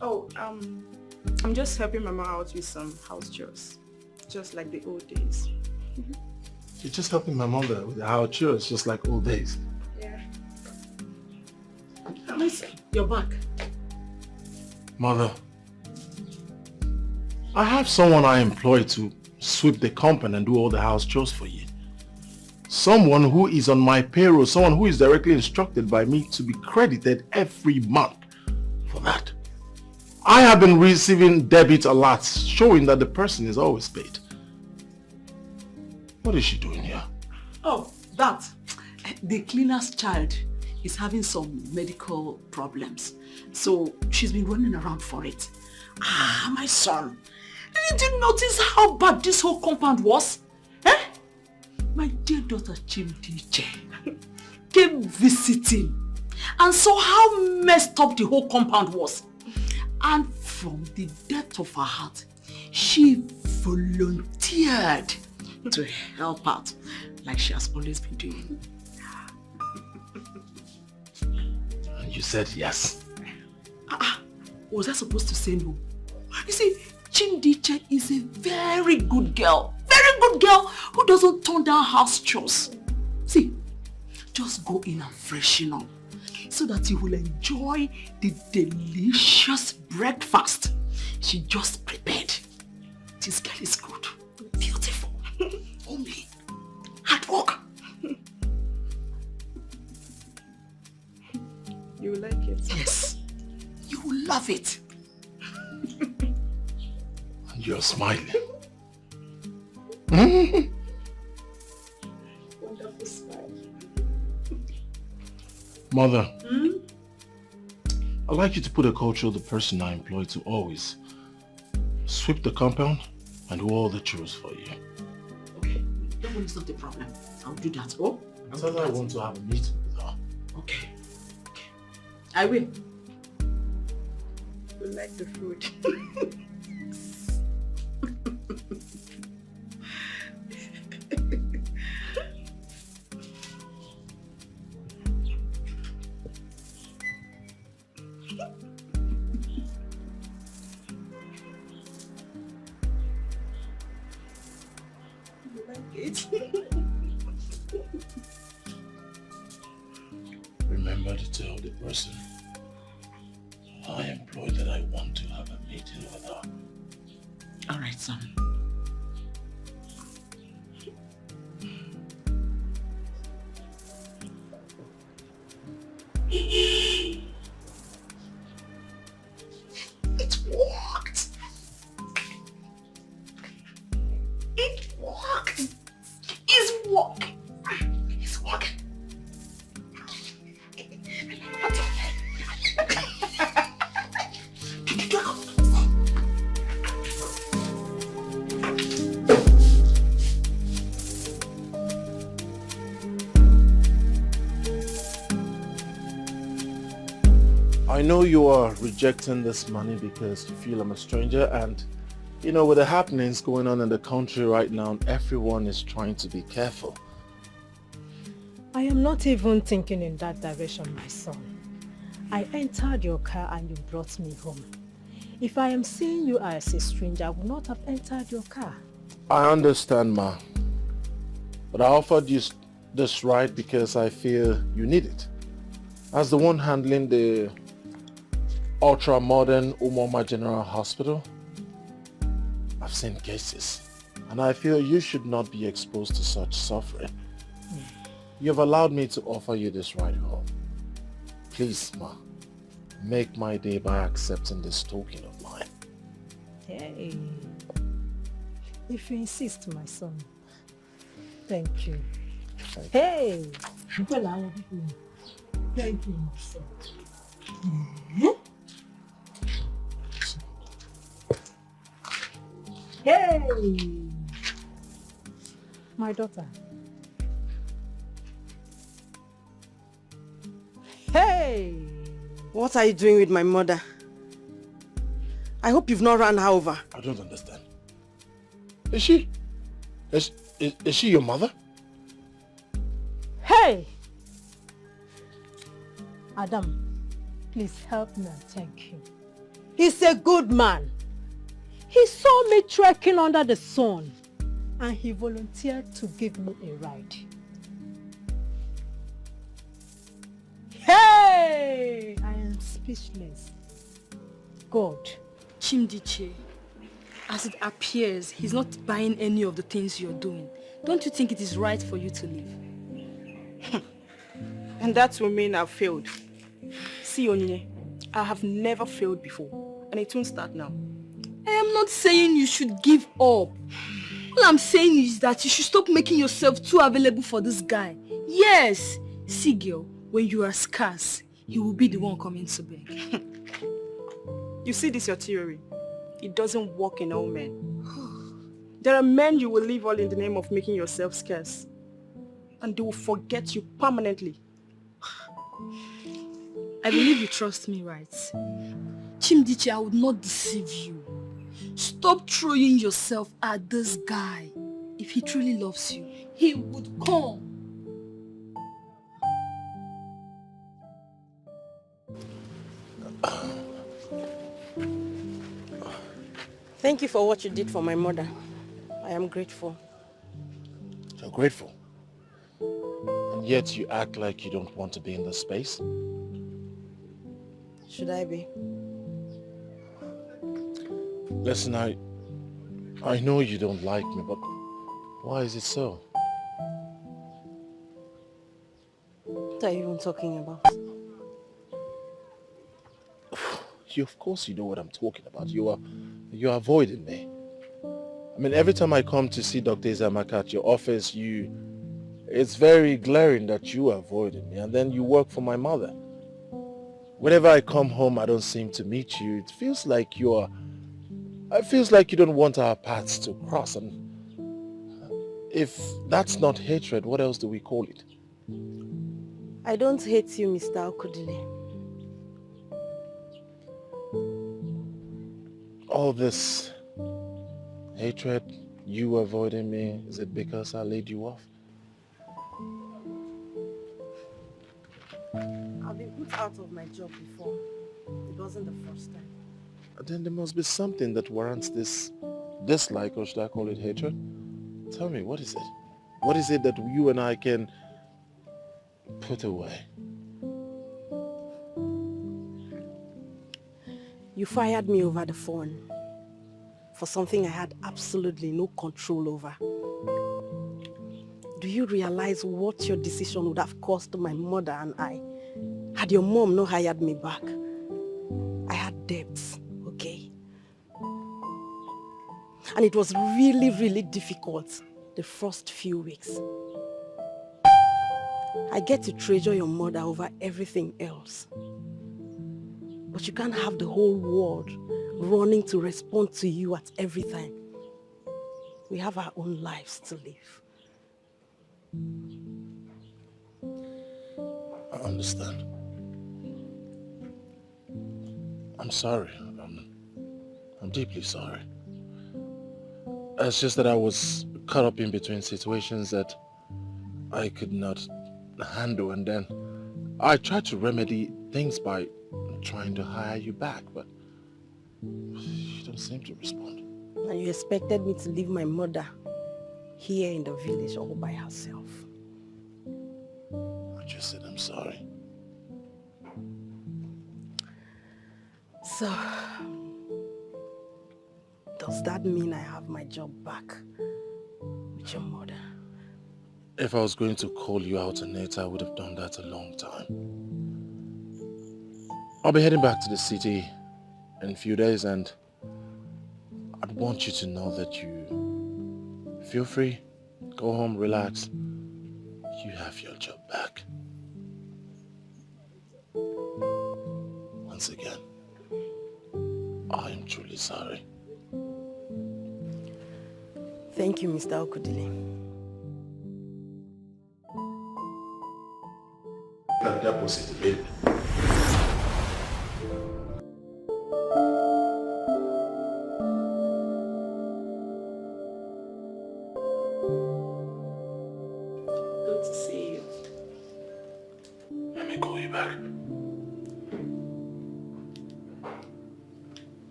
Oh, I'm just helping Mama out with some house chores. Just like the old days. You're just helping my mother with the house chores, just like old days. Yeah. Listen, you're back. Mother, I have someone I employ to sweep the compound and do all the house chores for you. Someone who is on my payroll, someone who is directly instructed by me to be credited every month for that. I have been receiving debit alerts showing that the person is always paid. What is she doing here? Oh, that. The cleaner's child is having some medical problems. So she's been running around for it. Ah, my son. Didn't you notice how bad this whole compound was? Eh? My dear daughter Chimdiche came visiting and saw how messed up the whole compound was. And from the depth of her heart, she volunteered to help out like she has always been doing. And you said yes. Was I supposed to say no? You see, Chimdiche is a very good girl. Very good girl who doesn't turn down house chores. See, just go in and freshen up so that you will enjoy the delicious breakfast she just prepared. This girl is good, beautiful, homely, hard work. You will like it? Yes, you will love it. And you're smiling. Wonderful smile. Mother, I'd like you to put a culture of the person I employ to always sweep the compound and do all the chores for you. Okay, don't worry, it's not the problem. I'll do that. Oh, Tell her I want to have a meeting with her. Okay. I will. You like the food. Remember to tell the person I employ that I want to have a meeting with her. All right, son. It worked. It worked. It's working. It's working. I know you are rejecting this money because you feel I'm a stranger, and you know, with the happenings going on in the country right now, everyone is trying to be careful. I am not even thinking in that direction, my son. I entered your car and you brought me home. If I am seeing you as a stranger, I would not have entered your car. I understand, Ma. But I offered you this ride because I feel you need it. As the one handling the ultra-modern Umoma General Hospital, I've seen cases, and I feel you should not be exposed to such suffering. You have allowed me to offer you this ride home. Please, Ma, make my day by accepting this token of mine. Hey, if you insist, my son. Thank you. Hey! Thank you, my son. Hey! My daughter. Hey! What are you doing with my mother? I hope you've not run her over. I don't understand. Is she Is she your mother? Hey! Adam, please help me and thank him. He's a good man. He saw me trekking under the sun and he volunteered to give me a ride. Hey! I am speechless. God. Chimdiche, as it appears, he's not buying any of the things you're doing. Don't you think it is right for you to leave? And that will mean I've failed. See, Onyinye, I have never failed before, and it won't start now. I am not saying you should give up. All I'm saying is that you should stop making yourself too available for this guy. Yes, see girl, when you are scarce, he will be the one coming to beg. You see this your theory? It doesn't work in all men. There are men you will leave all in the name of making yourself scarce. And they will forget you permanently. I believe you trust me, right? Chimdiche, I would not deceive you. Stop throwing yourself at this guy. If he truly loves you, he would come. Thank you for what you did for my mother. I am grateful. You're grateful? And yet you act like you don't want to be in this space? Should I be? Listen, I know you don't like me, but why is it so? What are you even talking about? Of course you know what I'm talking about. You're avoiding me. I mean, every time I come to see Dr. Ezamaka at your office, it's very glaring that you are avoiding me. And then you work for my mother. Whenever I come home, I don't seem to meet you. It feels like you don't want our paths to cross. And if that's not hatred, what else do we call it? I don't hate you, Mr. Okodile. All this hatred, you avoiding me, is it because I laid you off? I've been put out of my job before. It wasn't the first time. Then there must be something that warrants this dislike, or should I call it hatred? Tell me, what is it? What is it that you and I can put away? You fired me over the phone for something I had absolutely no control over. Do you realize what your decision would have cost my mother and I had your mom not hired me back? I had debts, okay? And it was really, really difficult the first few weeks. I get to treasure your mother over everything else. But you can't have the whole world running to respond to you at every time. We have our own lives to live. I understand. I'm sorry. I'm deeply sorry. It's just that I was caught up in between situations that I could not handle, and then I tried to remedy things by trying to hire you back, but you don't seem to respond. And you expected me to leave my mother here in the village all by herself. I just said I'm sorry. So, does that mean I have my job back with your mother? If I was going to call you out on it, I would have done that a long time. I'll be heading back to the city in a few days, and I'd want you to know that you feel free, go home, relax. You have your job back. Once again, I am truly sorry. Thank you, Mr. Okodile. That deposit, baby. me call you back.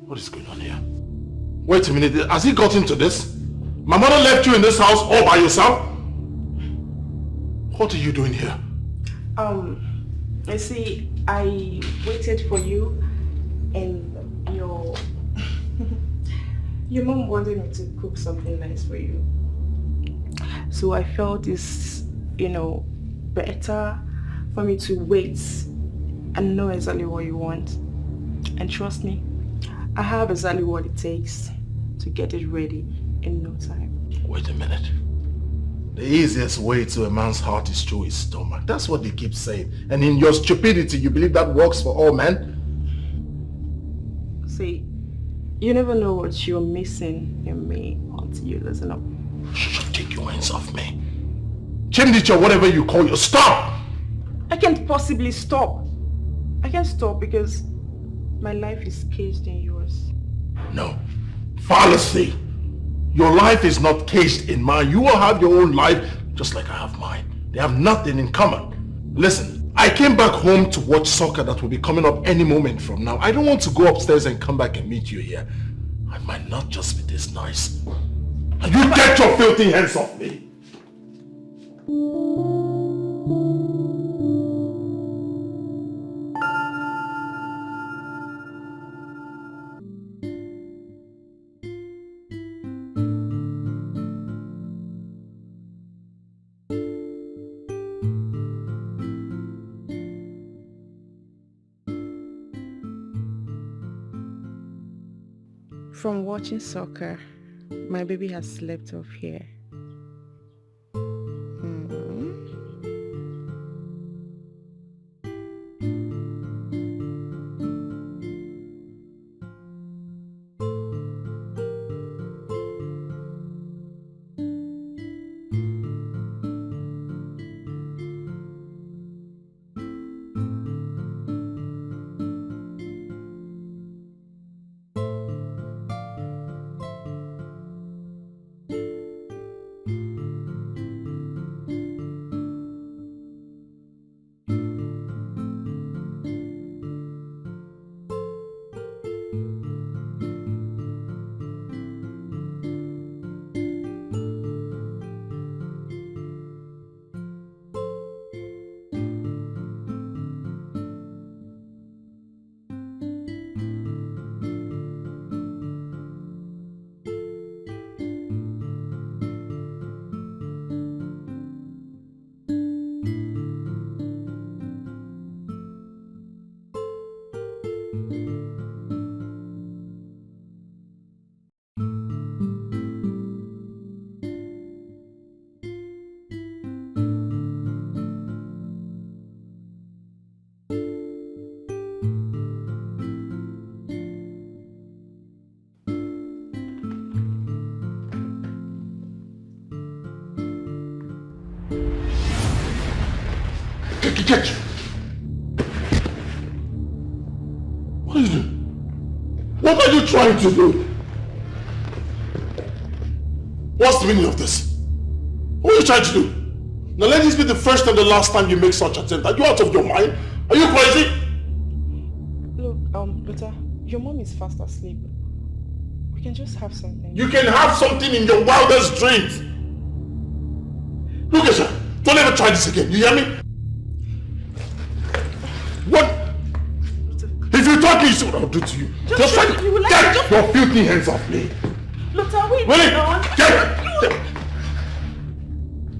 What is going on here? Wait a minute, has he got into this? My mother left you in this house all by yourself? What are you doing here? You see, I waited for you and your mom wanted me to cook something nice for you. So I felt it's, better for me to wait and know exactly what you want. And trust me, I have exactly what it takes to get it ready in no time. Wait a minute. The easiest way to a man's heart is through his stomach. That's what they keep saying. And in your stupidity, you believe that works for all men? See, you never know what you're missing in me until you listen up. Take your hands off me. Chimdicha, whatever you call you, stop! I can't possibly stop. I can't stop because my life is caged in yours. No. Fallacy. Your life is not caged in mine. You will have your own life just like I have mine. They have nothing in common. Listen, I came back home to watch soccer that will be coming up any moment from now. I don't want to go upstairs and come back and meet you here. I might not just be this nice. And you get your filthy hands off me! From watching soccer, my baby has slept off here. Get you! What is it? What are you trying to do? What's the meaning of this? What are you trying to do? Now let this be the first and the last time you make such attempt. Are you out of your mind? Are you crazy? Look, Luther, your mom is fast asleep. We can just have something. You can have something in your wildest dreams. Look at you. Don't ever try this again. You hear me? What? If you talk, you see what I'll do to you. Just try to get your filthy hands off me. Luther, wait. Willie, get.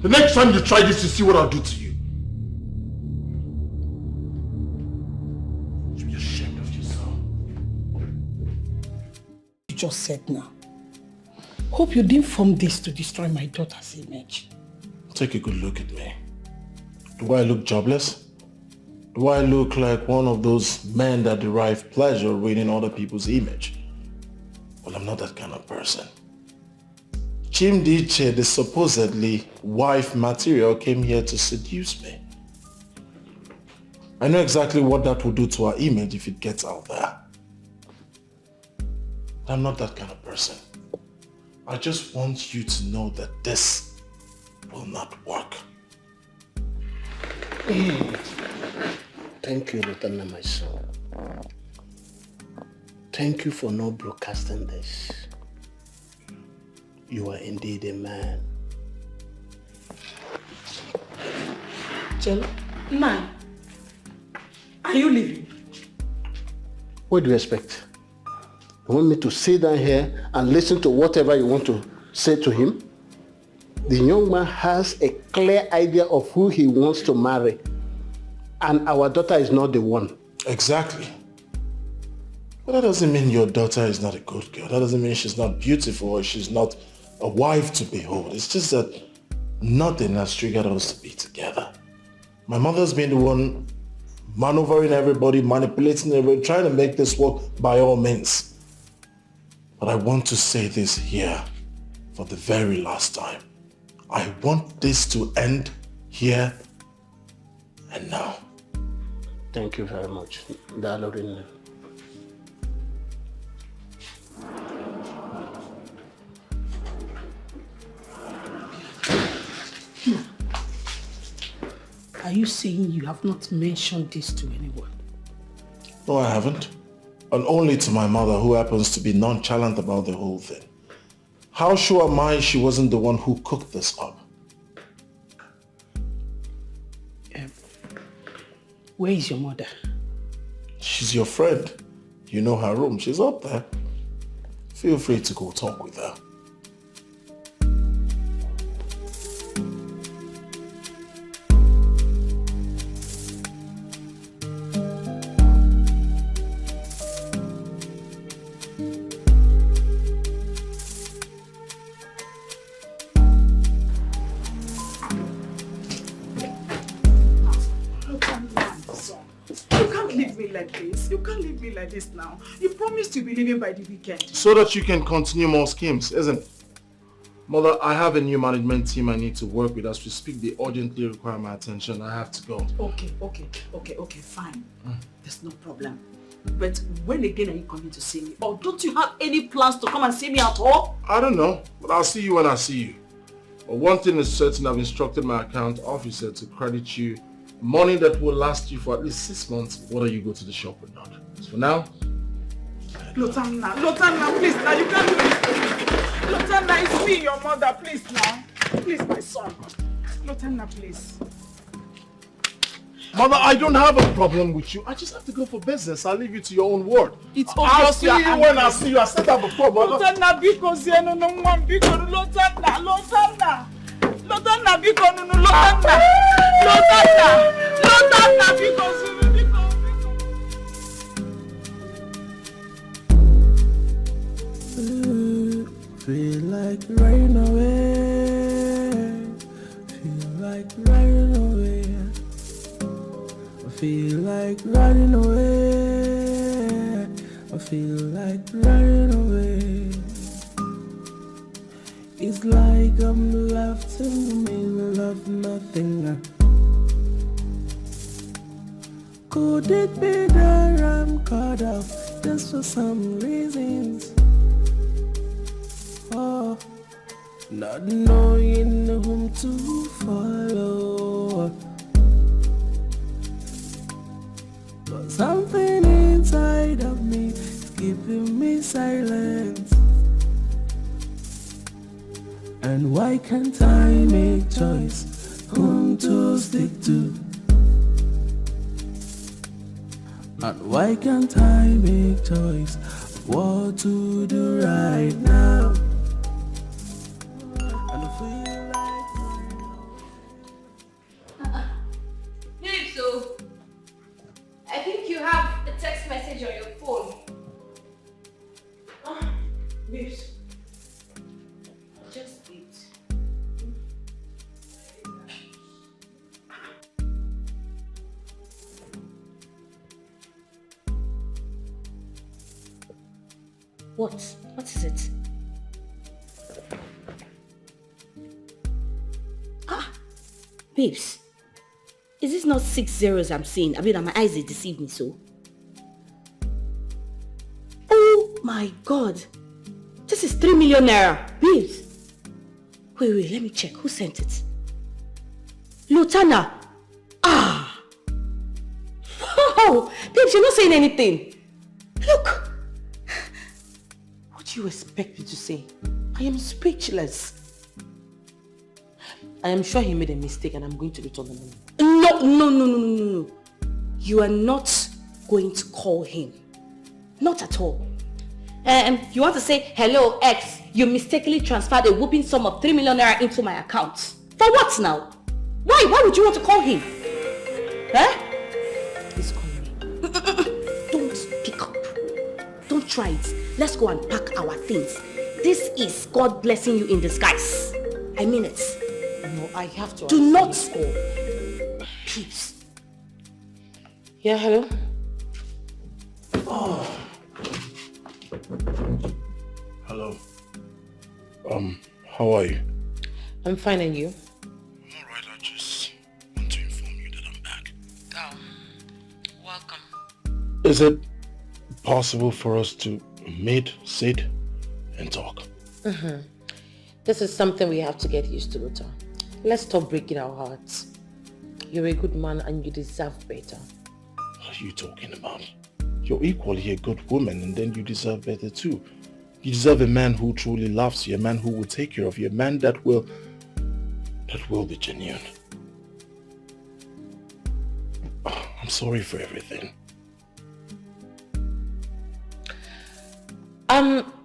The next time you try this, you see what I'll do to you. You should be ashamed of yourself. You just said now. Hope you didn't form this to destroy my daughter's image. Take a good look at me. Do I look jobless? Do I look like one of those men that derive pleasure reading other people's image? Well, I'm not that kind of person. Chimdiche, the supposedly wife material, came here to seduce me. I know exactly what that will do to our image if it gets out there. I'm not that kind of person. I just want you to know that this will not work. Thank you, Lieutenant, my son. Thank you for not broadcasting this. You are indeed a man. Jello, man, are you leaving? What do you expect? You want me to sit down here and listen to whatever you want to say to him? The young man has a clear idea of who he wants to marry. And our daughter is not the one. Exactly. But that doesn't mean your daughter is not a good girl. That doesn't mean she's not beautiful or she's not a wife to behold. It's just that nothing has triggered us to be together. My mother's been the one maneuvering everybody, manipulating everybody, trying to make this work by all means. But I want to say this here for the very last time. I want this to end here and now. Thank you very much, darling. Are you saying you have not mentioned this to anyone? No, I haven't. And only to my mother, who happens to be nonchalant about the whole thing. How sure am I she wasn't the one who cooked this up? Where is your mother? She's your friend. You know her room. She's up there. Feel free to go talk with her. Like this now. You promised to be leaving by the weekend. So that you can continue more schemes, isn't it? Mother, I have a new management team I need to work with. As we speak, they urgently require my attention. I have to go. Okay, fine. There's no problem. But when again are you coming to see me? Or don't you have any plans to come and see me at all? I don't know, but I'll see you when I see you. But one thing is certain, I've instructed my account officer to credit you money that will last you for at least 6 months, whether you go to the shop or not. For now, Lotanna, please now, you can't do this to me. Lotanna, it's me, your mother, please now. Please, my son. Lotanna, please. Mother, I don't have a problem with you. I just have to go for business. I'll leave you to your own word. It's I'll obvious see you when I see you. I said that before, mother. Lotanna, because you know no one because Lotanna, because no Lotanna, because you. Feel like running away. Feel like running away. I feel like running away. I feel like running away. It's like I'm left in the middle of nothing. Could it be that I'm caught up just for some reasons? Oh, not knowing whom to follow. But something inside of me is keeping me silent. And why can't I make choice whom to stick to? And why can't I make choice what to do right now? So, I think you have a text message on your phone. Babes. Just wait. What? What is it? Babes, is this not 6 zeros I'm seeing? I mean, my eyes they deceive me so. Oh my God. This is 3 million naira. Babes. Wait, let me check. Who sent it? Lutana! Ah! Wow! Babes, you're not saying anything. Look! What do you expect me to say? I am speechless. I am sure he made a mistake and I'm going to return the money. No. You are not going to call him. Not at all. You want to say, hello, X, you mistakenly transferred a whooping sum of 3 million naira into my account. For what now? Why? Why would you want to call him? Huh? Please call me. Don't pick up. Don't try it. Let's go and pack our things. This is God blessing you in disguise. I mean it. No, I have to. Do not call. Please. Yeah, hello? Oh. Hello. How are you? I'm fine, and you? I'm alright, I just want to inform you that I'm back. Oh, welcome. Is it possible for us to meet, sit, and talk? This is something we have to get used to, Luther. Let's stop breaking our hearts. You're a good man and you deserve better. What are you talking about? You're equally a good woman and then you deserve better too. You deserve a man who truly loves you, a man who will take care of you, a man that will be genuine. I'm sorry for everything.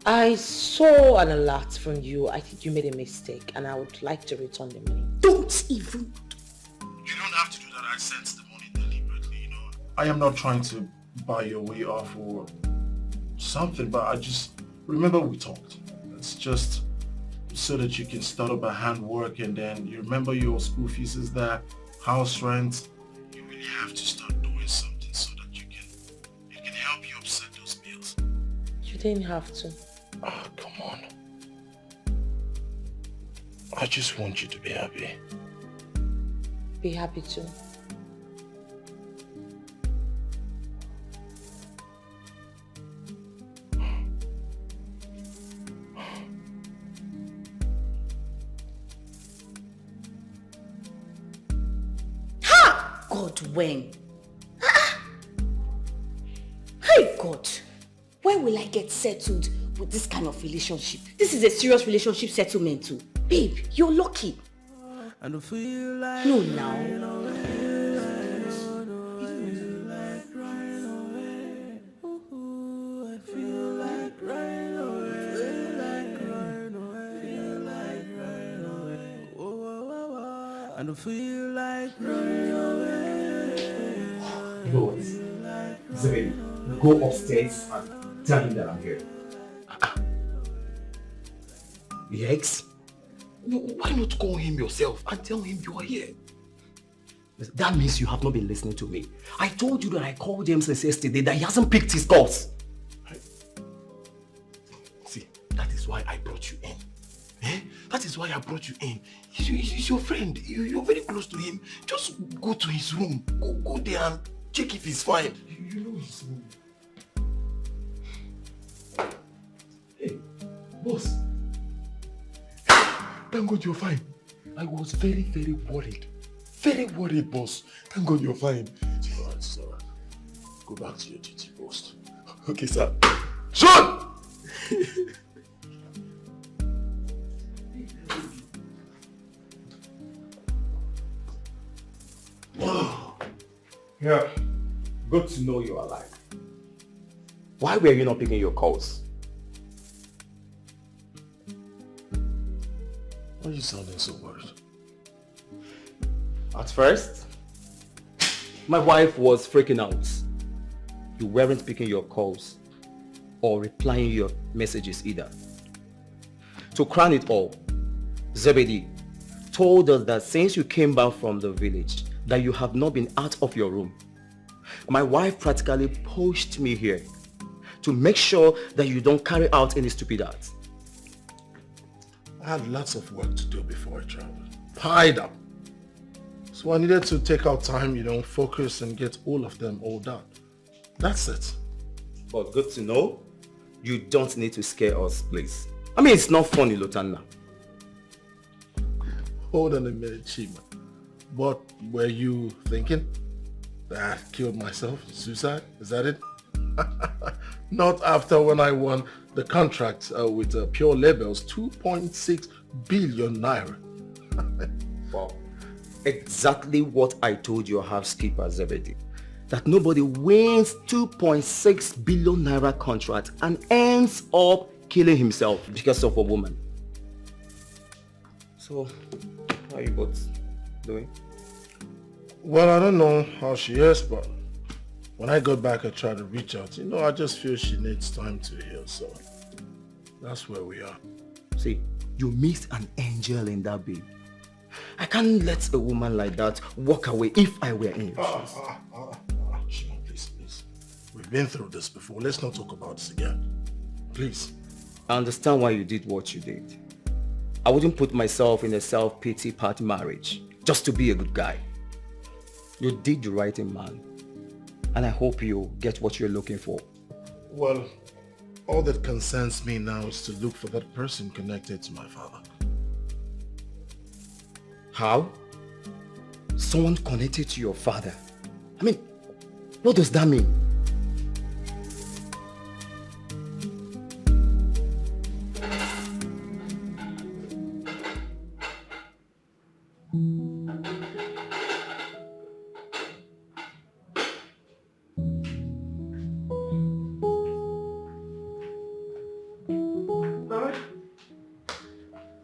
I saw an alert from you. I think you made a mistake and I would like to return the money. Don't even. You don't have to do that. I sent the money deliberately, you know. I am not trying to buy your way off or something, but I just remember we talked. It's just so that you can start up a handwork and then you remember your school fees is there, house rent. You really have to start doing something so that it can help you offset those bills. You didn't have to. Oh, come on. I just want you to be happy. Be happy too. God, when? Hey God, when will I get settled with this kind of relationship? This is a serious relationship settlement too. Babe, you're lucky. And feel like No, now. And feel like running away. You know what? Zubby, go upstairs and tell him that I'm here. Yes? No, why not call him yourself and tell him you are here? That means you have not been listening to me. I told you that I called him since yesterday, that he hasn't picked his calls. See, that is why I brought you in. Eh? That is why I brought you in. He's your friend. You're very close to him. Just go to his room. Go there and check if he's fine. You know his room. Hey, boss. Thank God you're fine. I was very, very worried. Very worried, boss. Thank God you're fine. Alright, sir. Go back to your duty post. Okay, sir. Sean! Yeah, good to know you're alive. Why were you not picking your calls? Why are you sounding so worried? At first, my wife was freaking out. You weren't picking your calls or replying your messages either. To crown it all, Zebedee told us that since you came back from the village, that you have not been out of your room. My wife practically pushed me here to make sure that you don't carry out any stupid acts. I had lots of work to do before I traveled. Piled up. So I needed to take out time, focus and get all of them all done. That's it. But good to know, you don't need to scare us, please. I mean, it's not funny, Lutana. Hold on a minute, Chima. What were you thinking? That I killed myself? Suicide? Is that it? Not after when I won the contract with Pure Labels, 2.6 billion naira. Wow. Exactly what I told your housekeeper, Zebedee. That nobody wins 2.6 billion naira contract and ends up killing himself because of a woman. So, how are you both doing? Well, I don't know how she is, but when I got back, I tried to reach out. I just feel she needs time to heal, so that's where we are. See, you missed an angel in that babe. I can't let a woman like that walk away if I were in your shoes. Shimon, please. We've been through this before. Let's not talk about this again. Please. I understand why you did what you did. I wouldn't put myself in a self-pity party marriage just to be a good guy. You did the right thing, man. And I hope you get what you're looking for. Well, all that concerns me now is to look for that person connected to my father. How? Someone connected to your father? I mean, what does that mean?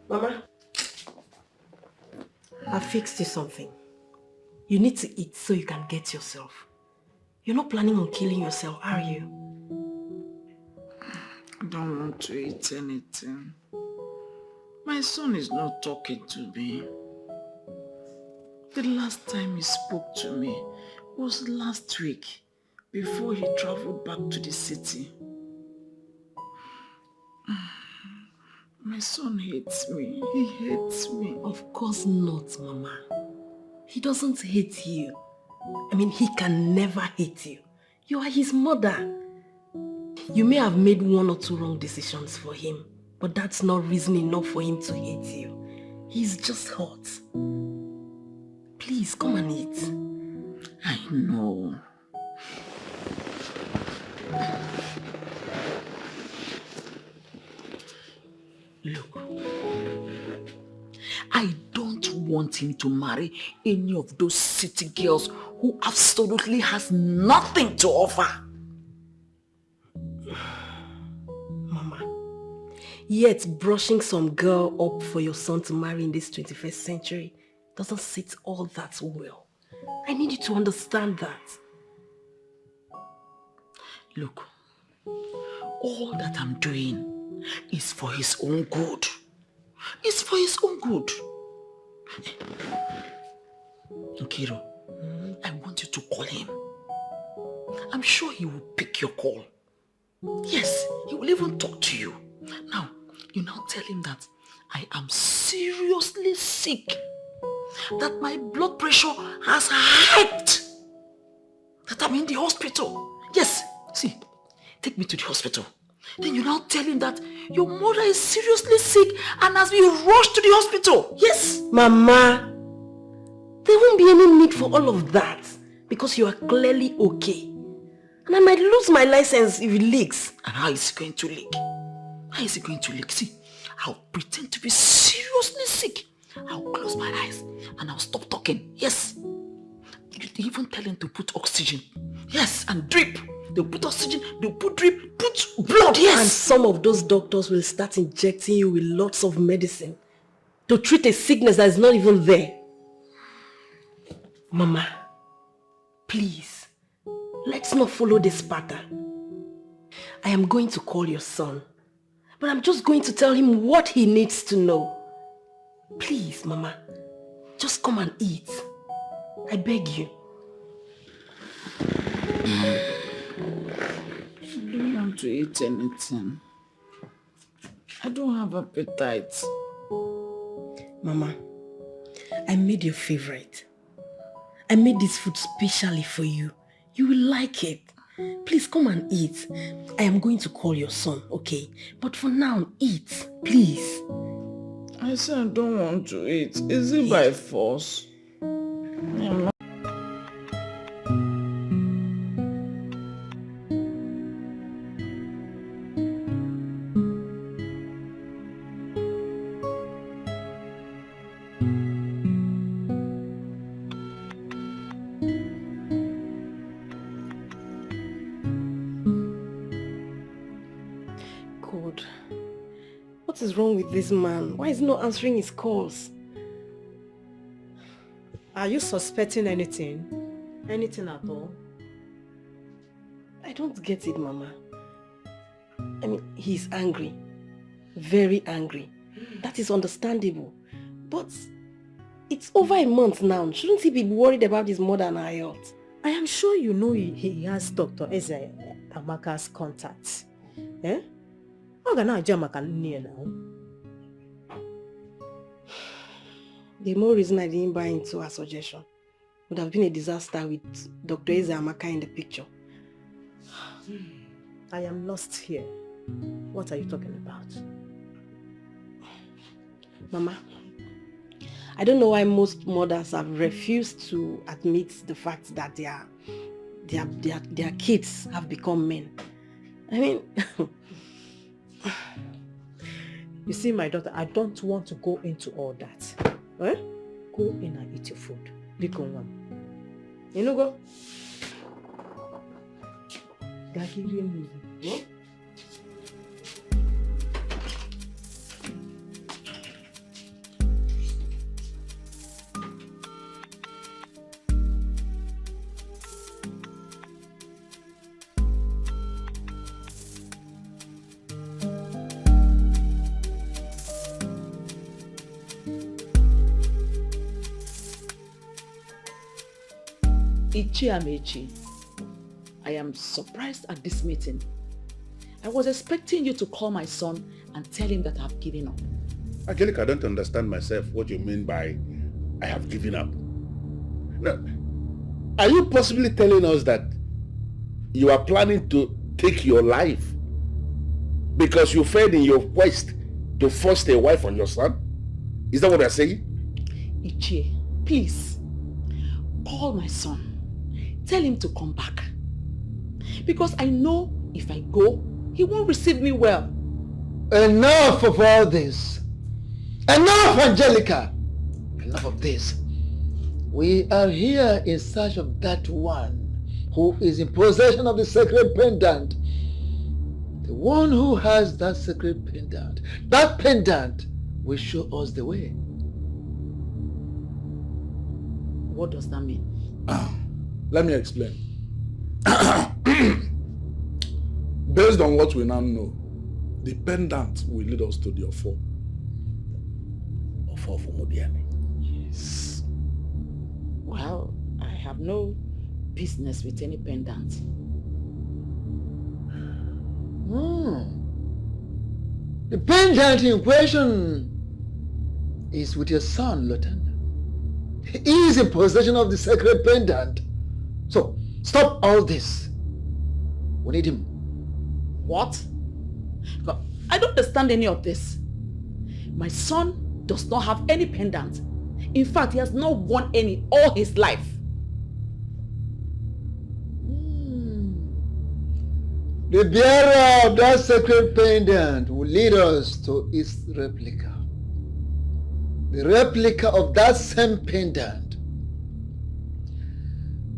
Mama, I fixed you something. You need to eat so you can get yourself. You're not planning on killing yourself, are you? I don't want to eat anything. My son is not talking to me. The last time he spoke to me was last week, before he traveled back to the city. My son hates me. He hates me. Of course not, Mama. He doesn't hate you. I mean, he can never hate you. You are his mother. You may have made one or two wrong decisions for him, but that's not reason enough for him to hate you. He's just hot. Please, come and eat. I know. Look, I don't want him to marry any of those city girls who absolutely has nothing to offer. Mama, yet brushing some girl up for your son to marry in this 21st century doesn't sit all that well. I need you to understand that. Look, all that I'm doing is for his own good. It's for his own good. Nkiru, I want you to call him. I'm sure he will pick your call. Yes, he will even talk to you. Now, you now tell him that I am seriously sick. That my blood pressure has hiked. That I'm in the hospital. Yes, see, take me to the hospital. Then you now tell him that your mother is seriously sick and has been rushed to the hospital. Yes. Mama, there won't be any need for all of that because you are clearly okay. And I might lose my license if it leaks. And how is it going to leak? How is it going to leak? See, I'll pretend to be seriously sick. I'll close my eyes and I'll stop talking. Yes. You even tell him to put oxygen. Yes, and drip. They'll put oxygen, they'll put drip, put blood, yes. And some of those doctors will start injecting you with lots of medicine to treat a sickness that is not even there. Mama, please, let's not follow this pattern. I am going to call your son, but I'm just going to tell him what he needs to know. Please, Mama, just come and eat. I beg you. I don't want to eat anything. I don't have appetite. Mama, I made your favorite. I made this food specially for you. You will like it. Please come and eat. I am going to call your son, okay? But for now, eat, please. I said I don't want to eat. Is it by force? God, what is wrong with this man? Why is he not answering his calls? Are you suspecting anything? Anything at all? I don't get it, Mama. I mean, he's angry. Very angry. That is understandable. But it's over a month now. Shouldn't he be worried about his mother and her health? I am sure you know he has Dr. Amaka's contacts. Eh? How can I jam now? The more reason I didn't buy into her suggestion would have been a disaster with Dr. Amaka in the picture. I am lost here. What are you talking about? Mama, I don't know why most mothers have refused to admit the fact that their kids have become men. I mean... You see, my daughter, I don't want to go into all that. Eh? Go in and eat your food. Big one. You know, go. Nigerian Movies. Amechi, I am surprised at this meeting. I was expecting you to call my son and tell him that I have given up. Angelica, I don't understand myself what you mean by I have given up. Now, are you possibly telling us that you are planning to take your life because you failed in your quest to force a wife on your son? Is that what you're saying? Ichie, please, call my son. Tell him to come back. Because I know if I go, he won't receive me well. Enough of all this. Enough, Angelica. Enough of this. We are here in search of that one who is in possession of the sacred pendant. The one who has that sacred pendant. That pendant will show us the way. What does that mean? Let me explain. Based on what we now know, the pendant will lead us to the Ofo. Ofo for Modiani. Yes. Well, I have no business with any pendant. The pendant in question is with your son, Lieutenant. He is in possession of the sacred pendant. So, stop all this. We need him. What? I don't understand any of this. My son does not have any pendant. In fact, he has not won any all his life. The bearer of that sacred pendant will lead us to its replica. The replica of that same pendant.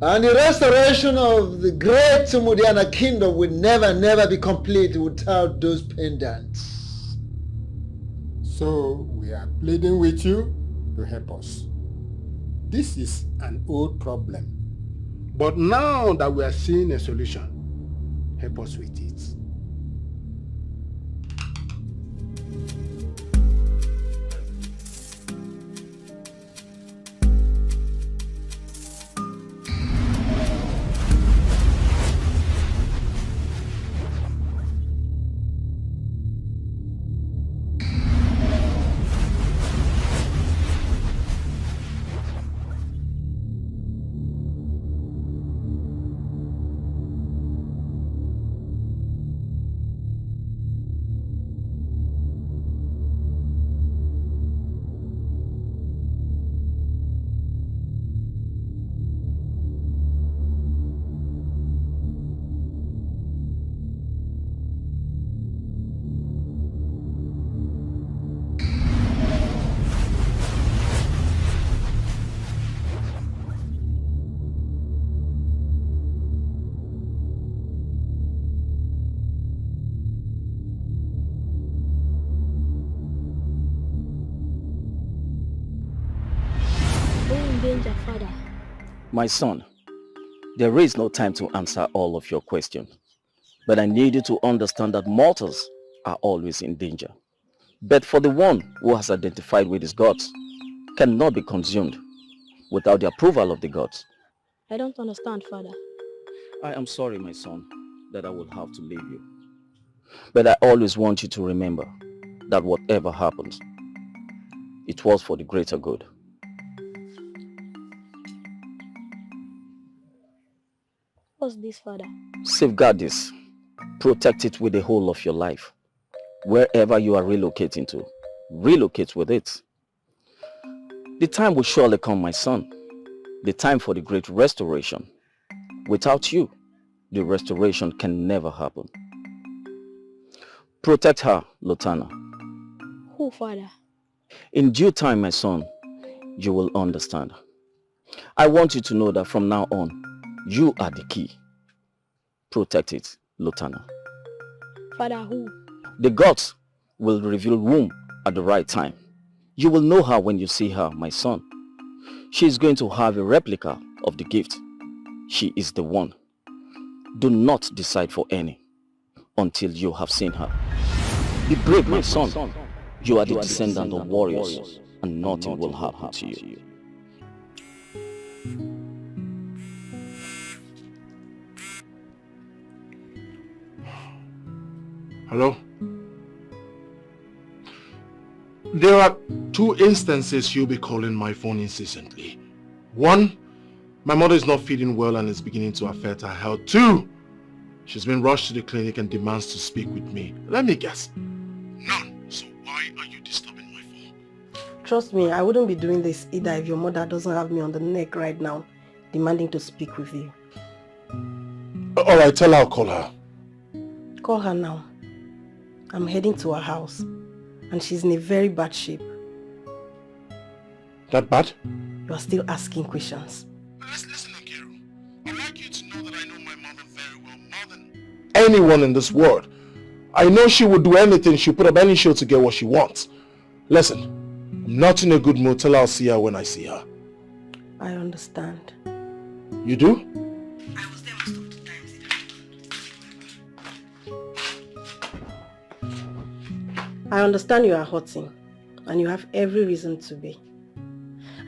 And the restoration of the great Mudiana kingdom will never be complete without those pendants. So we are pleading with you to help us. This is an old problem. But now that we are seeing a solution, help us with it. in danger, Father? My son, there is no time to answer all of your questions. But I need you to understand that mortals are always in danger. But for the one who has identified with his gods, cannot be consumed without the approval of the gods. I don't understand, Father. I am sorry, my son, that I will have to leave you. But I always want you to remember that whatever happens, it was for the greater good. What's this, Father? Safeguard this. Protect it with the whole of your life. Wherever you are relocating to, relocate with it. The time will surely come, my son. The time for the great restoration. Without you, the restoration can never happen. Protect her, Lotana. Who, Father? In due time, my son, you will understand. I want you to know that from now on, you are the key. Protect it, Lotana. Father, who? The gods will reveal whom at the right time. You will know her when you see her, my son. She is going to have a replica of the gift. She is the one. Do not decide for any until you have seen her. Be brave, my son. You are the descendant of warriors, and nothing will happen to you. Hello? There are 2 instances you'll be calling my phone incessantly. 1, my mother is not feeling well and is beginning to affect her health. 2, she's been rushed to the clinic and demands to speak with me. Let me guess. None. So why are you disturbing my phone? Trust me, I wouldn't be doing this either if your mother doesn't have me on the neck right now, demanding to speak with you. Alright, tell her I'll call her. Call her now. I'm heading to her house, and she's in a very bad shape. That bad? You are still asking questions. Listen, Akiru. I'd like you to know that I know my mother very well, more than anyone in this world. I know she would do anything, she'll put up any show to get what she wants. Listen, I'm not in a good mood. Tell her I'll see her when I see her. I understand. You do? I understand you are hurting, and you have every reason to be.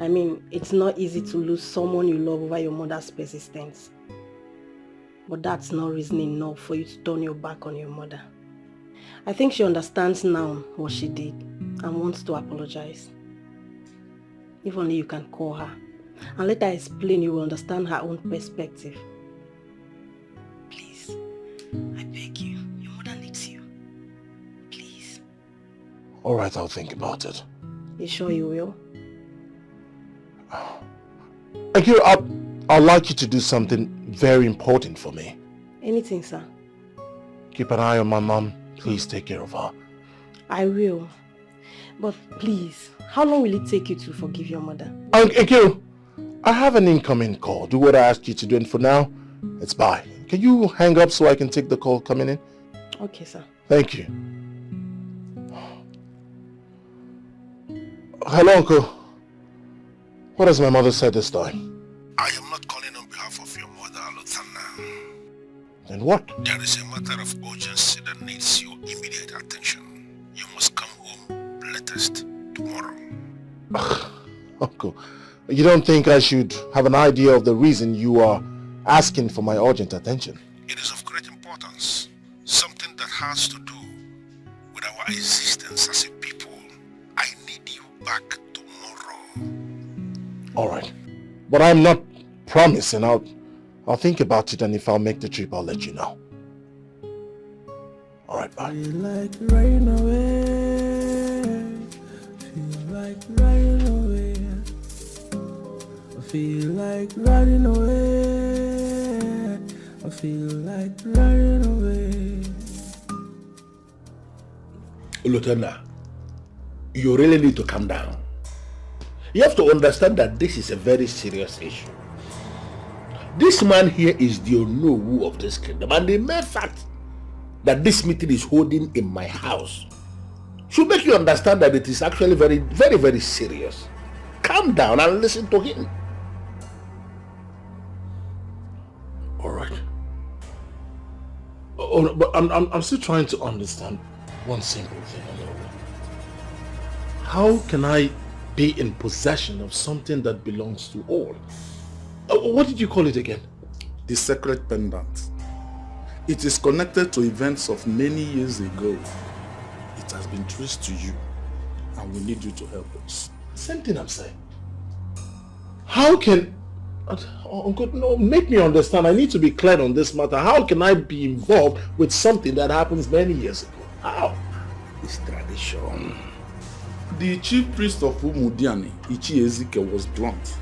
I mean, it's not easy to lose someone you love over your mother's persistence. But that's not reason enough for you to turn your back on your mother. I think she understands now what she did and wants to apologize. If only you can call her and let her explain, you will understand her own perspective. Please, I beg you. Your mother needs you. Please. Alright, I'll think about it. You sure you will? Akiru, I'd like you to do something very important for me. Anything, sir. Keep an eye on my mom. Please take care of her. I will. But please, how long will it take you to forgive your mother? Akiru, I have an incoming call. Do what I asked you to do, and for now, it's bye. Can you hang up so I can take the call coming in? Okay, sir. Thank you. Hello, Uncle. What has my mother said this time? I am not calling on behalf of your mother, Lotana. Then what? There is a matter of urgency that needs your immediate attention. You must come home latest tomorrow. Uncle, you don't think I should have an idea of the reason you are asking for my urgent attention? It is of great importance. Something that has to do with our existence as a people. I need you back tomorrow. Alright. But I'm not promising. I'll think about it, and if I'll make the trip, I'll let you know. Alright, bye. Feel like running away. Feel like running away. I feel like running away. I feel like running away. Lieutenant, you really need to calm down. You have to understand that this is a very serious issue. This man here is the Onowu of this kingdom, and the mere fact that this meeting is holding in my house should make you understand that it is actually very, very, very serious. Calm down and listen to him. Oh, but I'm still trying to understand one simple thing. How can I be in possession of something that belongs to all? What did you call it again? The sacred pendant. It is connected to events of many years ago. It has been traced to you, and we need you to help us. Same thing I'm saying. How can... Uncle, no, make me understand. I need to be clear on this matter. How can I be involved with something that happens many years ago? How? It's tradition. The chief priest of Umudiani, Ichi Ezike, was blunt.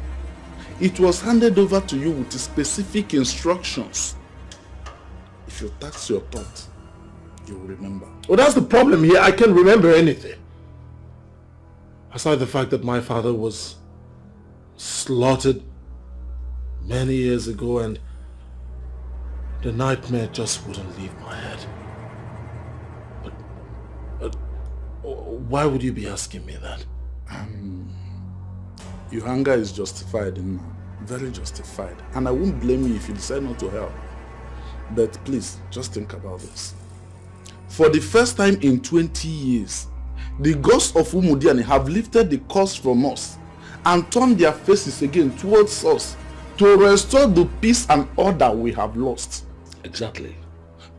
It was handed over to you with specific instructions. If you tax your thought, you will remember. Well, that's the problem here. I can't remember anything. Aside the fact that my father was slaughtered many years ago and the nightmare just wouldn't leave my head. But why would you be asking me that? Your anger is justified, very justified. And I won't blame you if you decide not to help. But please, just think about this. For the first time in 20 years, the ghosts of Umudiani have lifted the curse from us and turned their faces again towards us to restore the peace and order we have lost. Exactly.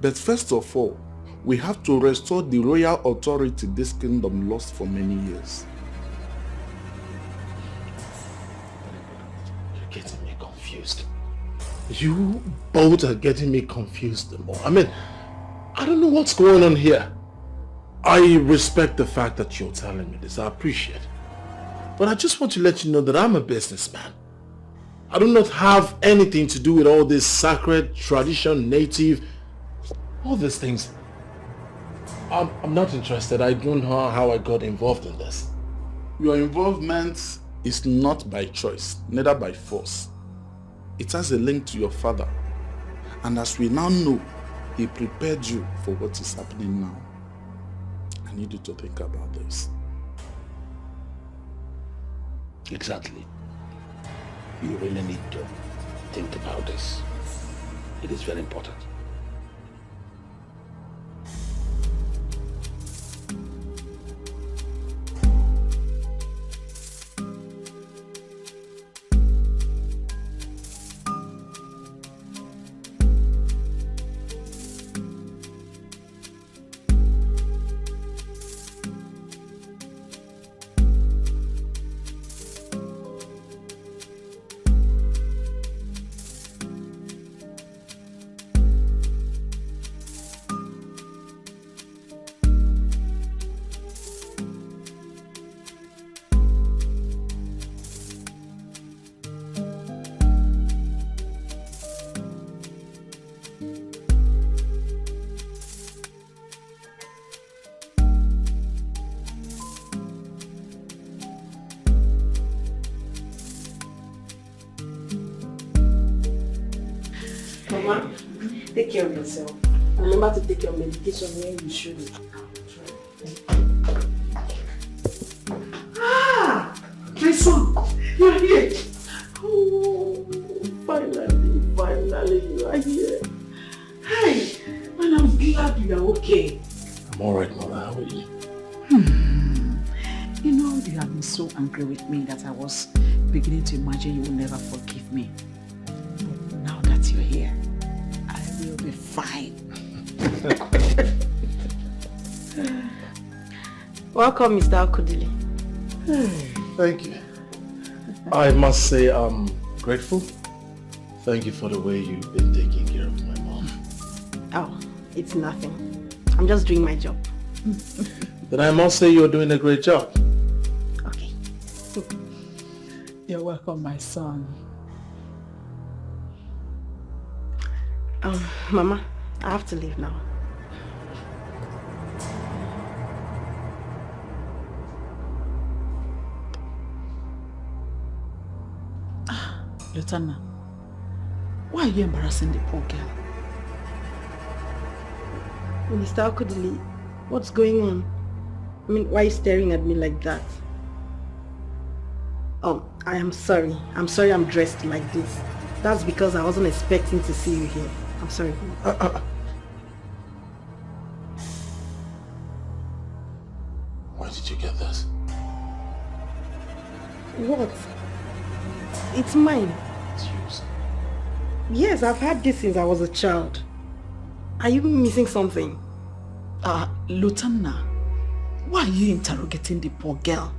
But first of all, we have to restore the royal authority this kingdom lost for many years. You're getting me confused. You both are getting me confused the more. I mean, I don't know what's going on here. I respect the fact that you're telling me this. I appreciate it. But I just want to let you know that I'm a businessman. I do not have anything to do with all this sacred, tradition, native, all these things. I'm not interested. I don't know how I got involved in this. Your involvement is not by choice, neither by force. It has a link to your father. And as we now know, he prepared you for what is happening now. I need you to think about this. Exactly. You really need to think about this. It is very important. Mama, take care of yourself. Remember to take your medication when you should. Ah! My son! You're here! Oh, finally you are here. Hi! And I'm glad you are okay. I'm alright, Mother. How are you? You know, you have been so angry with me that I was beginning to imagine you will never forgive me. But now that you're here, I will be fine. Welcome, Mr. Okoli. Thank you. I must say I'm grateful. Thank you for the way you've been taking care of my mom. Oh, it's nothing. I'm just doing my job. Then I must say you're doing a great job. Okay. You're welcome, my son. Mama, I have to leave now. Lieutenant, why are you embarrassing the poor girl? Mr. Okoli, what's going on? I mean, why are you staring at me like that? Oh, I am sorry. I'm sorry I'm dressed like this. That's because I wasn't expecting to see you here. I'm sorry. What? It's mine. It's yours. Yes, I've had this since I was a child. Are you missing something? Lieutenant, why are you interrogating the poor girl?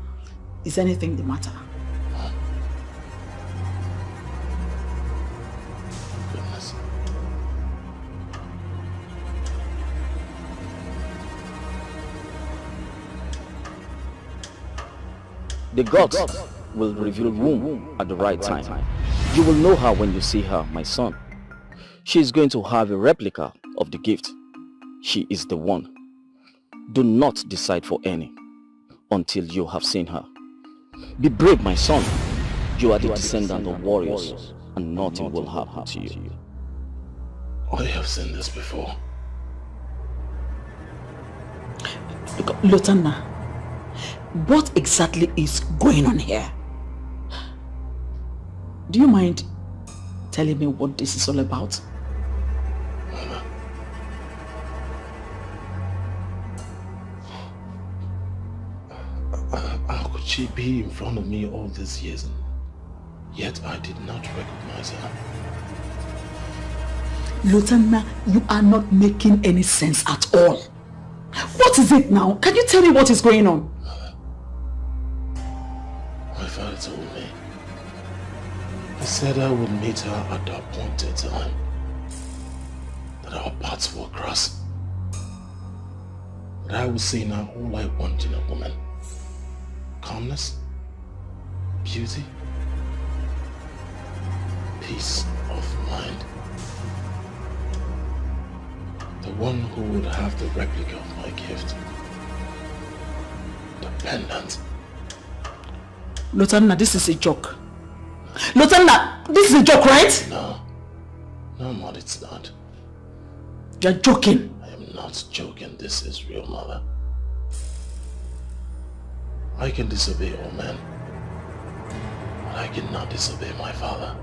Is anything the matter? Goodness. The gods will reveal womb at the right time. You will know her when you see her, my son. She is going to have a replica of the gift. She is the one. Do not decide for any until you have seen her. Be brave, my son. You are the descendant of warriors, and nothing will happen to you. I have seen this before. Lieutenant, what exactly is going on here? Do you mind telling me what this is all about? How could she be in front of me all these years and yet I did not recognize her? Lieutenant, you are not making any sense at all. What is it now? Can you tell me what is going on? My father told me. He said I would meet her at the appointed time. That our paths will cross. That I will see in her all I want in a woman. Calmness, beauty, peace of mind. The one who would have the replica of my gift. The pendant. Lieutenant, this is a joke. Lieutenant, this is a joke, right? No. No, Mom, it's not. You're joking. I am not joking. This is real, Mother. I can disobey all men, but I cannot disobey my father.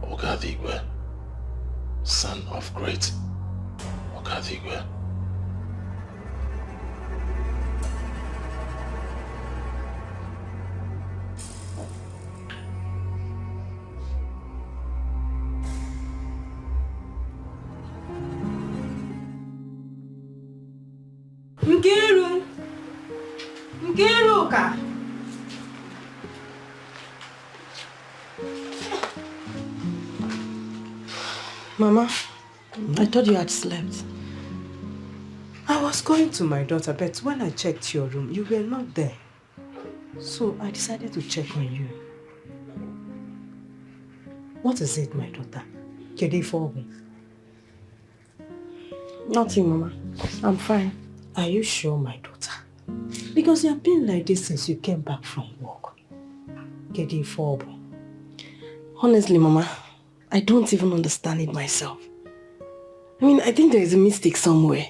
Ogadhigwe, son of great Ogadhigwe. Nkiruka. Mama, I thought you had slept. I was going to my daughter, but when I checked your room, you were not there. So I decided to check on you. What is it, my daughter? Nothing, Mama. I'm fine. Are you sure, my daughter? Because you have been like this since you came back from work. Honestly, Mama, I don't even understand it myself. I mean, I think there is a mistake somewhere.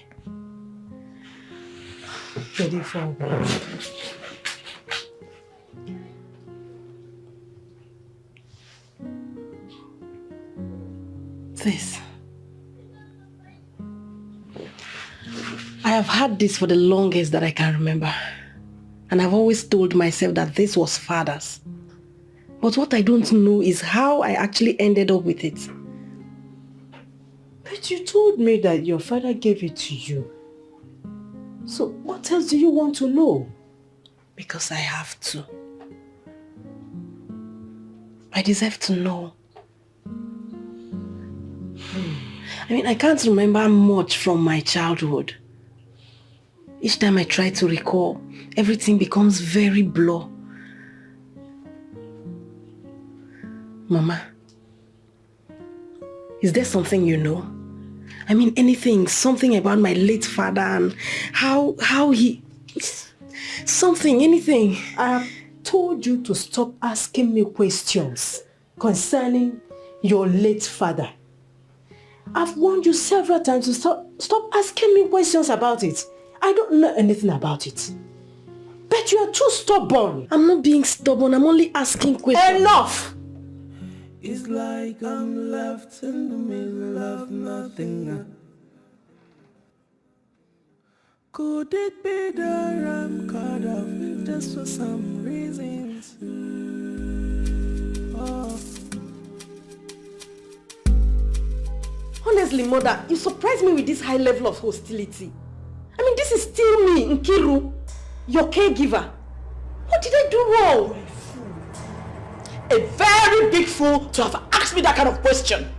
This. I have had this for the longest that I can remember. And I've always told myself that this was Father's. But what I don't know is how I actually ended up with it. But you told me that your father gave it to you. So what else do you want to know? Because I have to. I deserve to know. I mean, I can't remember much from my childhood. Each time I try to recall, everything becomes very blur. Mama, is there something you know? I mean, anything, something about my late father and how he... Something, anything. I have told you to stop asking me questions concerning your late father. I've warned you several times to stop asking me questions about it. I don't know anything about it. But you are too stubborn. I'm not being stubborn. I'm only asking questions. Enough! It's like I'm left in the middle of nothing. Could it be that I'm cut off just for some reasons? Oh. Honestly, mother, you surprised me with this high level of hostility. I mean, this is still me, Nkiru, your caregiver. What did I do wrong? A very big fool to have asked me that kind of question.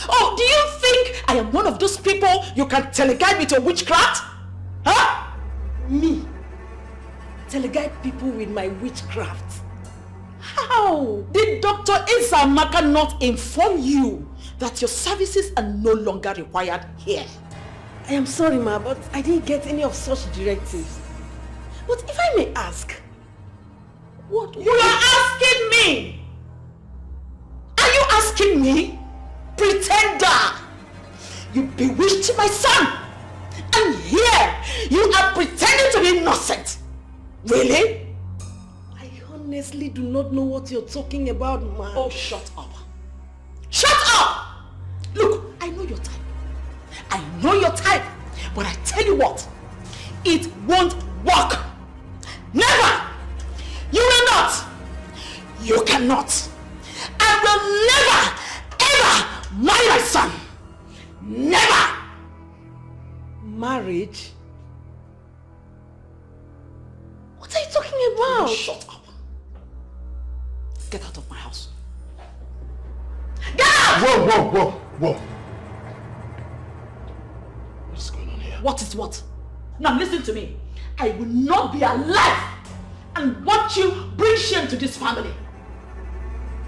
Oh, do you think I am one of those people you can teleguide me to witchcraft? Huh? Me? Teleguide people with my witchcraft? How? Did Dr. Izamaka not inform you that your services are no longer required here? I am sorry, ma, but I didn't get any of such directives. But if I may ask, what? You are asking me? Are you asking me? Pretender! You bewitched my son! And here, you are pretending to be innocent! Really? I honestly do not know what you're talking about, ma. Oh, shut up. Shut up! Look, I know your type. I know your type. But I tell you what, it won't work. Never! You will not! You cannot! I will never, ever marry my son! Never! Marriage? What are you talking about? Shut up. Get out of my house. Get out! Whoa. What's going on here? What is what? Now listen to me. I will not be alive and watch you bring shame to this family.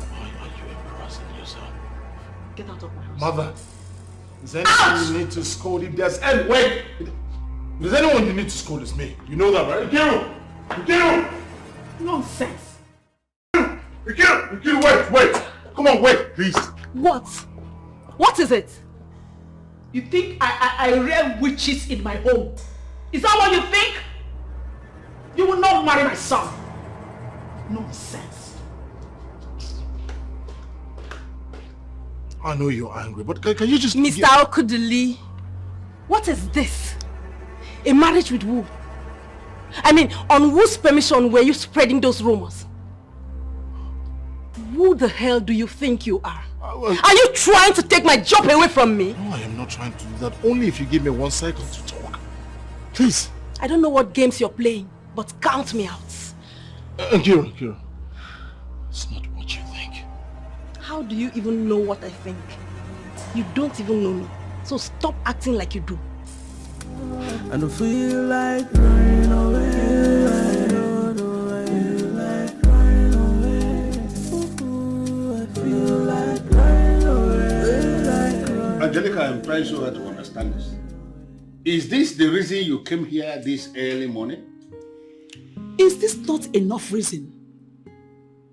Why are you embarrassing yourself? Get out of my house. Mother, is there anything you need to scold if there's any... Wait! If there's anyone you need to scold, it's me. You know that, right? Ugezu! Nonsense. Ugezu, wait! Come on, wait, please. What? What is it? You think I rear witches in my home? Is that what you think? You will not marry my son. Nonsense. I know you're angry, but can you just... Mr. Okudili, what is this? A marriage with who? I mean, on whose permission were you spreading those rumors? Who the hell do you think you are? Are you trying to take my job away from me? No, I am not trying to do that. Only if you give me 1 second to talk. Please. I don't know what games you're playing, but count me out. Kira. It's not what you think. How do you even know what I think? You don't even know me. So stop acting like you do. And I feel like running away. I don't know, I feel like running away. Ooh, I feel like running away. Angelica, I'm trying so hard to understand this. Is this the reason you came here this early morning? Is this not enough reason?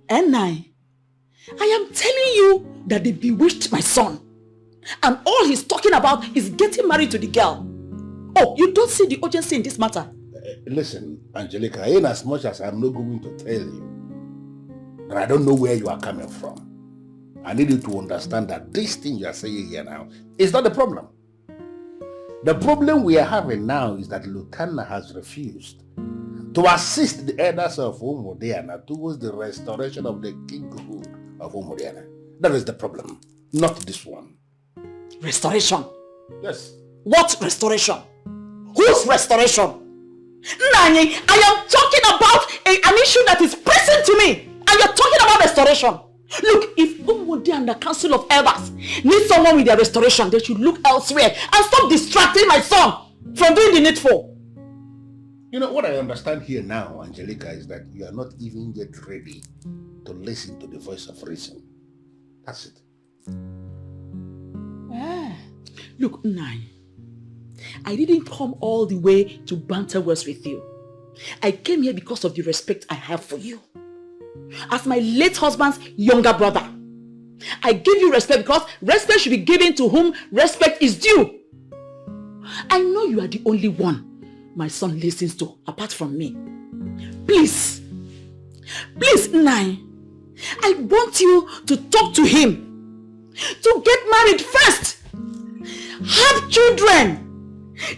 And I am telling you that they bewitched my son. And all he's talking about is getting married to the girl. Oh, you don't see the urgency in this matter? Listen, Angelica, in as much as I'm not going to tell you that I don't know where you are coming from, I need you to understand that this thing you are saying here now is not the problem. The problem we are having now is that Lutana has refused to assist the elders of Umudiana towards the restoration of the kinghood of Umudiana. That is the problem, not this one. Restoration? Yes. What restoration? Whose restoration? Nani, I am talking about an issue that is pressing to me, and you're talking about restoration. Look, if Umudi and the Council of Elders need someone with their restoration, they should look elsewhere and stop distracting my son from doing the needful. You know, what I understand here now, Angelica, is that you are not even yet ready to listen to the voice of reason. That's it. Look, Nai, I didn't come all the way to banter words with you. I came here because of the respect I have for you. As my late husband's younger brother, I give you respect because respect should be given to whom respect is due. I know you are the only one my son listens to apart from me. Please, Nai, I want you to talk to him, to get married first, have children,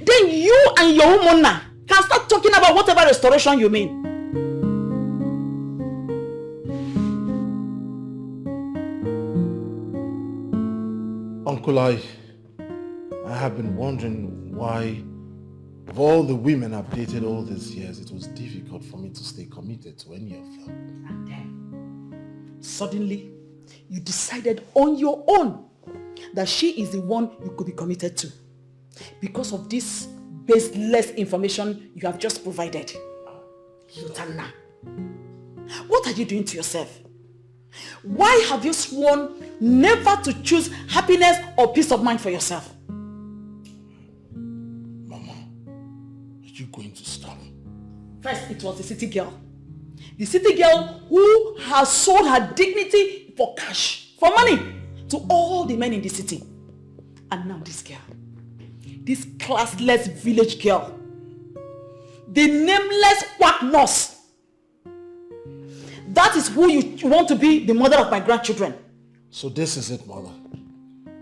then you and your woman can start talking about whatever restoration you mean. Uncle, I have been wondering why, of all the women I've dated all these years, it was difficult for me to stay committed to any of them. And then, suddenly, you decided on your own that she is the one you could be committed to because of this baseless information you have just provided. Lutana, what are you doing to yourself? Why have you sworn never to choose happiness or peace of mind for yourself? Mama, are you going to stop? First, it was the city girl. The city girl who has sold her dignity for cash, for money, to all the men in the city. And now this girl, this classless village girl, the nameless quack nurse. That is who you want to be the mother of my grandchildren. So this is it, Mother.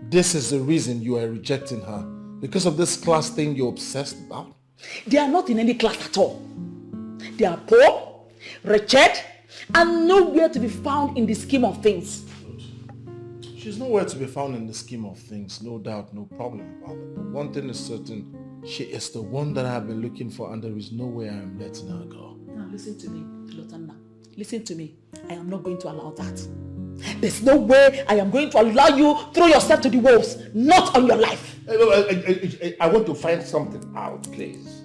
This is the reason you are rejecting her. Because of this class thing you're obsessed about? They are not in any class at all. They are poor, wretched, and nowhere to be found in the scheme of things. She's nowhere to be found in the scheme of things, no doubt, no problem about it. But one thing is certain, she is the one that I have been looking for, and there is no way I am letting her go. Now listen to me, Lotanna. Listen to me. I am not going to allow that. There's no way I am going to allow you throw yourself to the wolves. Not on your life. I want to find something out, please.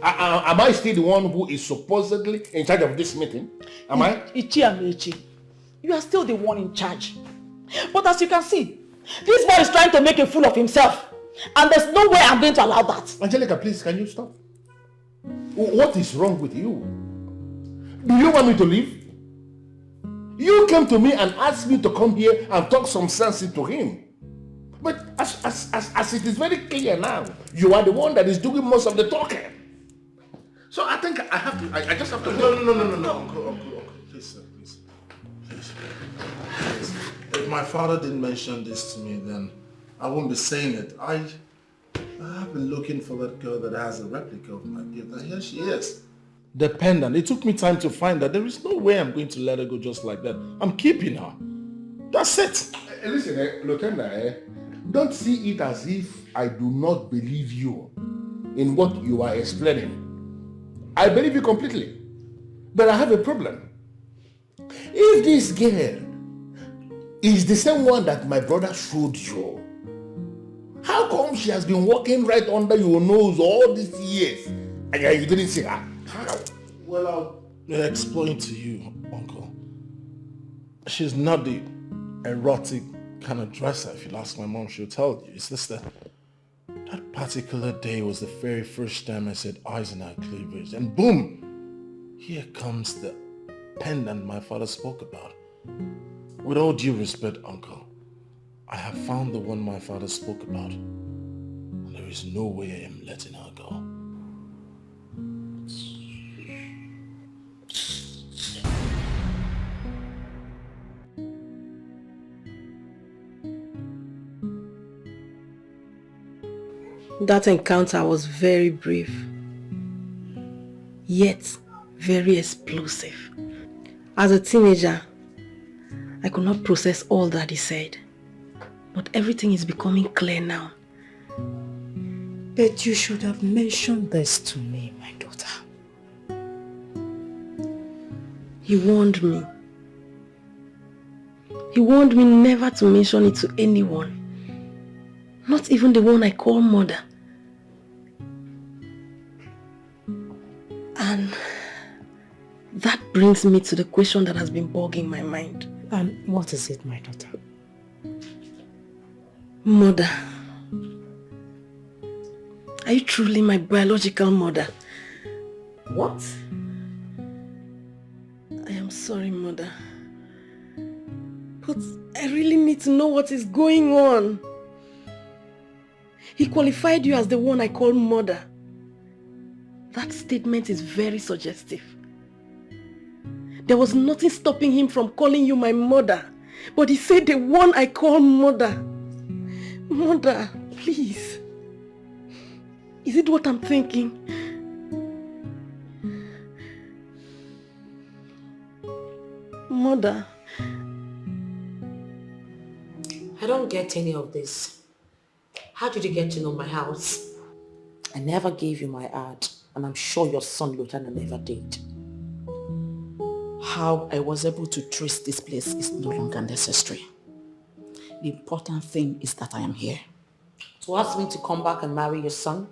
Am I still the one who is supposedly in charge of this meeting? Am I? Ichi and Ichi. You are still the one in charge. But as you can see, this boy is trying to make a fool of himself. And there's no way I'm going to allow that. Angelica, please, can you stop? What is wrong with you? Do you want me to leave? You came to me and asked me to come here and talk some sense into him. But as it is very clear now, you are the one that is doing most of the talking. So I think I just have to... No, Uncle, please, sir, please. If my father didn't mention this to me, then I wouldn't be saying it. I have been looking for that girl that has a replica of my gift, and here she is. The pendant. It took me time to find that. There is no way I'm going to let her go just like that. I'm keeping her. That's it. Listen, Lieutenant, don't see it as if I do not believe you in what you are explaining. I believe you completely. But I have a problem. If this girl is the same one that my brother showed you, how come she has been walking right under your nose all these years and you didn't see her? How? Well, I'll explain to you, Uncle. She's not the erotic kind of dresser. If you ask my mom, she'll tell you. It's just that particular day was the very first time I set eyes on her cleavage. And boom! Here comes the pendant my father spoke about. With all due respect, Uncle, I have found the one my father spoke about. And there is no way I am letting her go. That encounter was very brief, yet very explosive. As a teenager, I could not process all that he said, but everything is becoming clear now. But you should have mentioned this to me, my daughter. He warned me. He warned me never to mention it to anyone, not even the one I call mother. And that brings me to the question that has been bugging my mind. And what is it, my daughter? Mother, are you truly my biological mother? What? I am sorry, Mother. But I really need to know what is going on. He qualified you as the one I call mother. That statement is very suggestive. There was nothing stopping him from calling you my mother, but he said the one I call mother. Mother, please. Is it what I'm thinking? Mother, I don't get any of this. How did you get to know my house? I never gave you my ad, and I'm sure your son Lieutenant never did. How I was able to trace this place is no longer necessary. The important thing is that I am here. To ask me to come back and marry your son?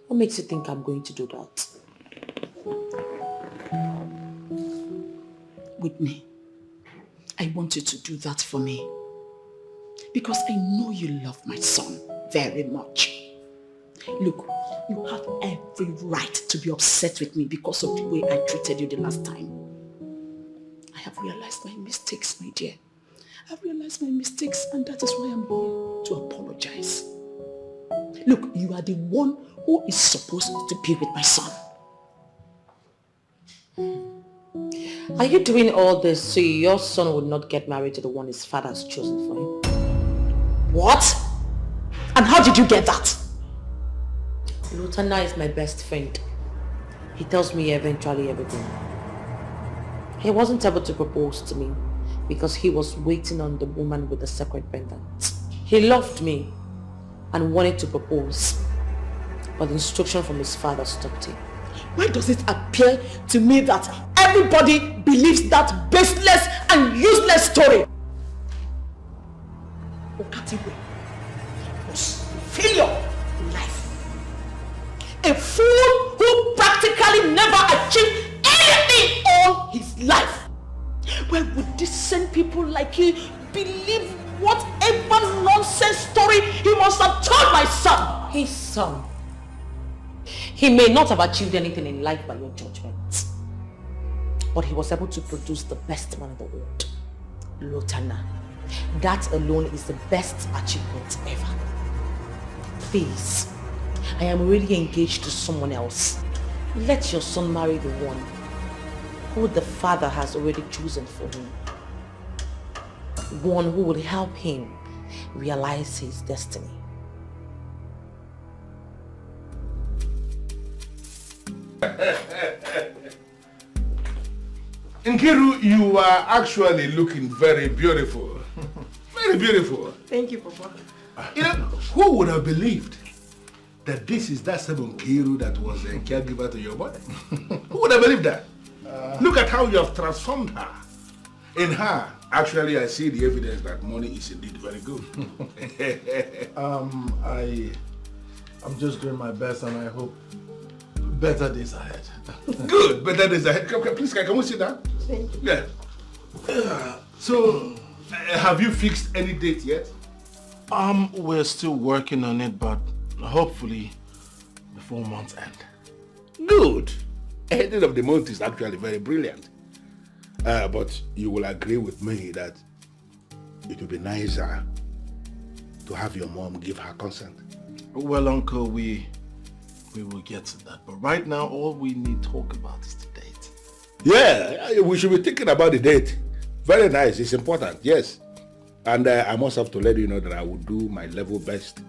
What makes you think I'm going to do that? Whitney, I want you to do that for me. Because I know you love my son very much. Look, you have every right to be upset with me because of the way I treated you the last time. I have realized my mistakes, my dear. I've realized my mistakes, and that is why I'm here to apologize. Look, you are the one who is supposed to be with my son. Are you doing all this so your son would not get married to the one his father has chosen for him? What? And how did you get that? Lieutenant is my best friend. He tells me eventually everything. He wasn't able to propose to me because he was waiting on the woman with the sacred pendant. He loved me and wanted to propose, but the instruction from his father stopped him. Why does it appear to me that everybody believes that baseless and useless story? Okatiwe was a failure in life. A fool who practically never achieved anything all his life. Where would decent people like you believe whatever nonsense story he must have told my son? His son. He may not have achieved anything in life by your judgment, but he was able to produce the best man in the world, Lotana. That alone is the best achievement ever. Please, I am really engaged to someone else. Let your son marry the one who the father has already chosen for him. One who will help him realize his destiny. Nkiru, you are actually looking very beautiful. Very beautiful. Thank you, Papa. You know, who would have believed that this is that same Nkiru that was a caregiver to your mother? Who would have believed that? Look at how you have transformed her. In her, actually, I see the evidence that money is indeed very good. I'm just doing my best, and I hope better days ahead. Good, better days ahead. Please, can we sit down? Thank you. Yeah. So, have you fixed any date yet? We're still working on it, but hopefully before month's end. Good. Ending of the month is actually very brilliant. But you will agree with me that it would be nicer to have your mom give her consent. Well, Uncle, we will get to that. But right now, all we need to talk about is the date. Yeah, we should be thinking about the date. Very nice. It's important, yes. And I must have to let you know that I will do my level best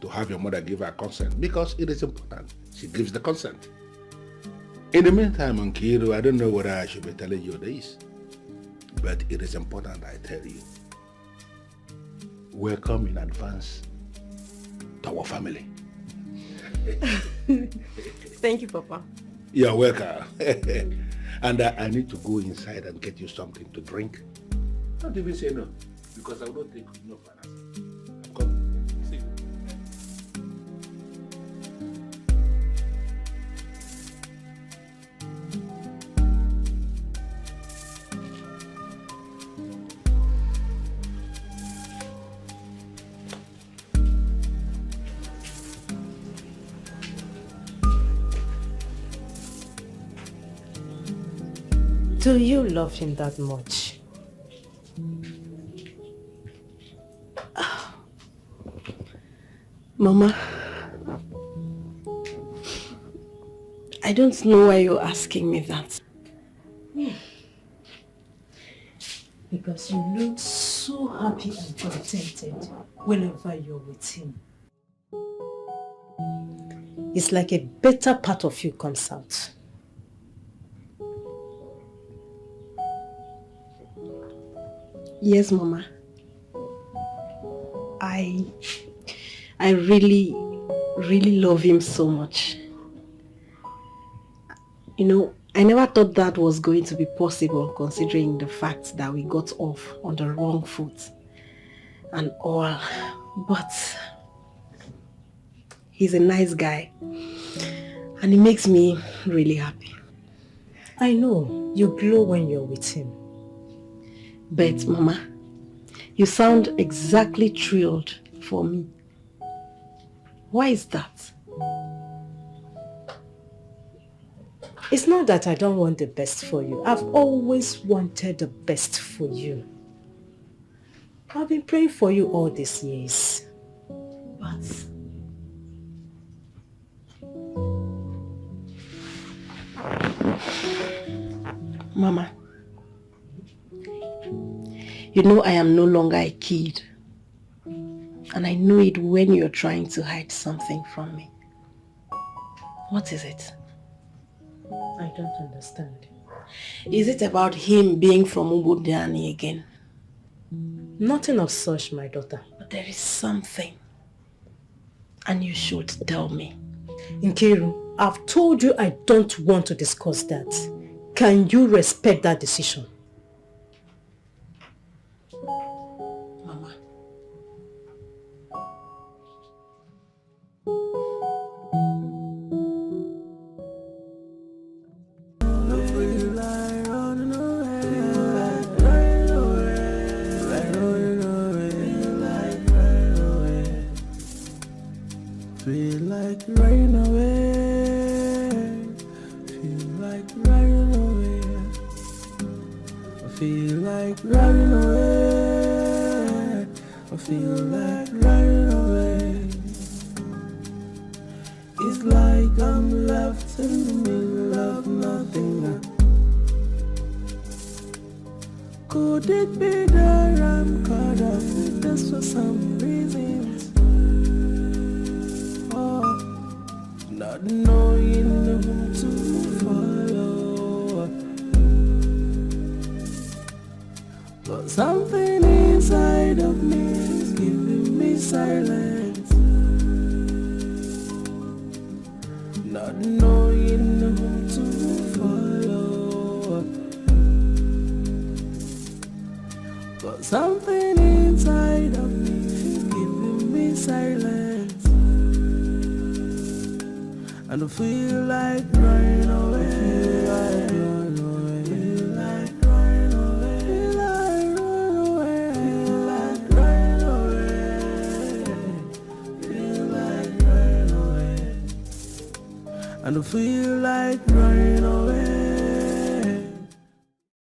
to have your mother give her consent because it is important. She gives the consent. In the meantime, Nkiru, I don't know whether I should be telling you this, but it is important I tell you. Welcome in advance to our family. Thank you, Papa. You're welcome. And I need to go inside and get you something to drink. Don't even say no, because I will not take no for an answer. I'm coming. See you. Do you love him that much? Mama, I don't know why you're asking me that. Because you look so happy and contented whenever you're with him. It's like a better part of you comes out. Yes, Mama. I really love him so much. You know, I never thought that was going to be possible considering the fact that we got off on the wrong foot and all. But he's a nice guy and he makes me really happy. I know, you glow when you're with him. But Mama, you sound exactly thrilled for me. Why is that? It's not that I don't want the best for you. I've always wanted the best for you. I've been praying for you all these years. But Mama, you know I am no longer a kid. And I know it when you're trying to hide something from me. What is it? I don't understand. Is it about him being from Ubudani again? Nothing of such, my daughter. But there is something. And you should tell me. Nkiru, I've told you I don't want to discuss that. Can you respect that decision? Mama. Feel like running away. Feel like running away. I feel like running away. I feel like running away. It's like I'm left in the middle of nothing. Could it be that I'm caught up with this for some reasons? Not knowing whom to follow, but something inside of me is giving me silence. Not knowing whom to follow, but something inside of me is giving me silence. And I feel like running away. Feel like running away. Feel like running away. Feel like running away. Feel like running away. Feel like running away. And I feel like running away.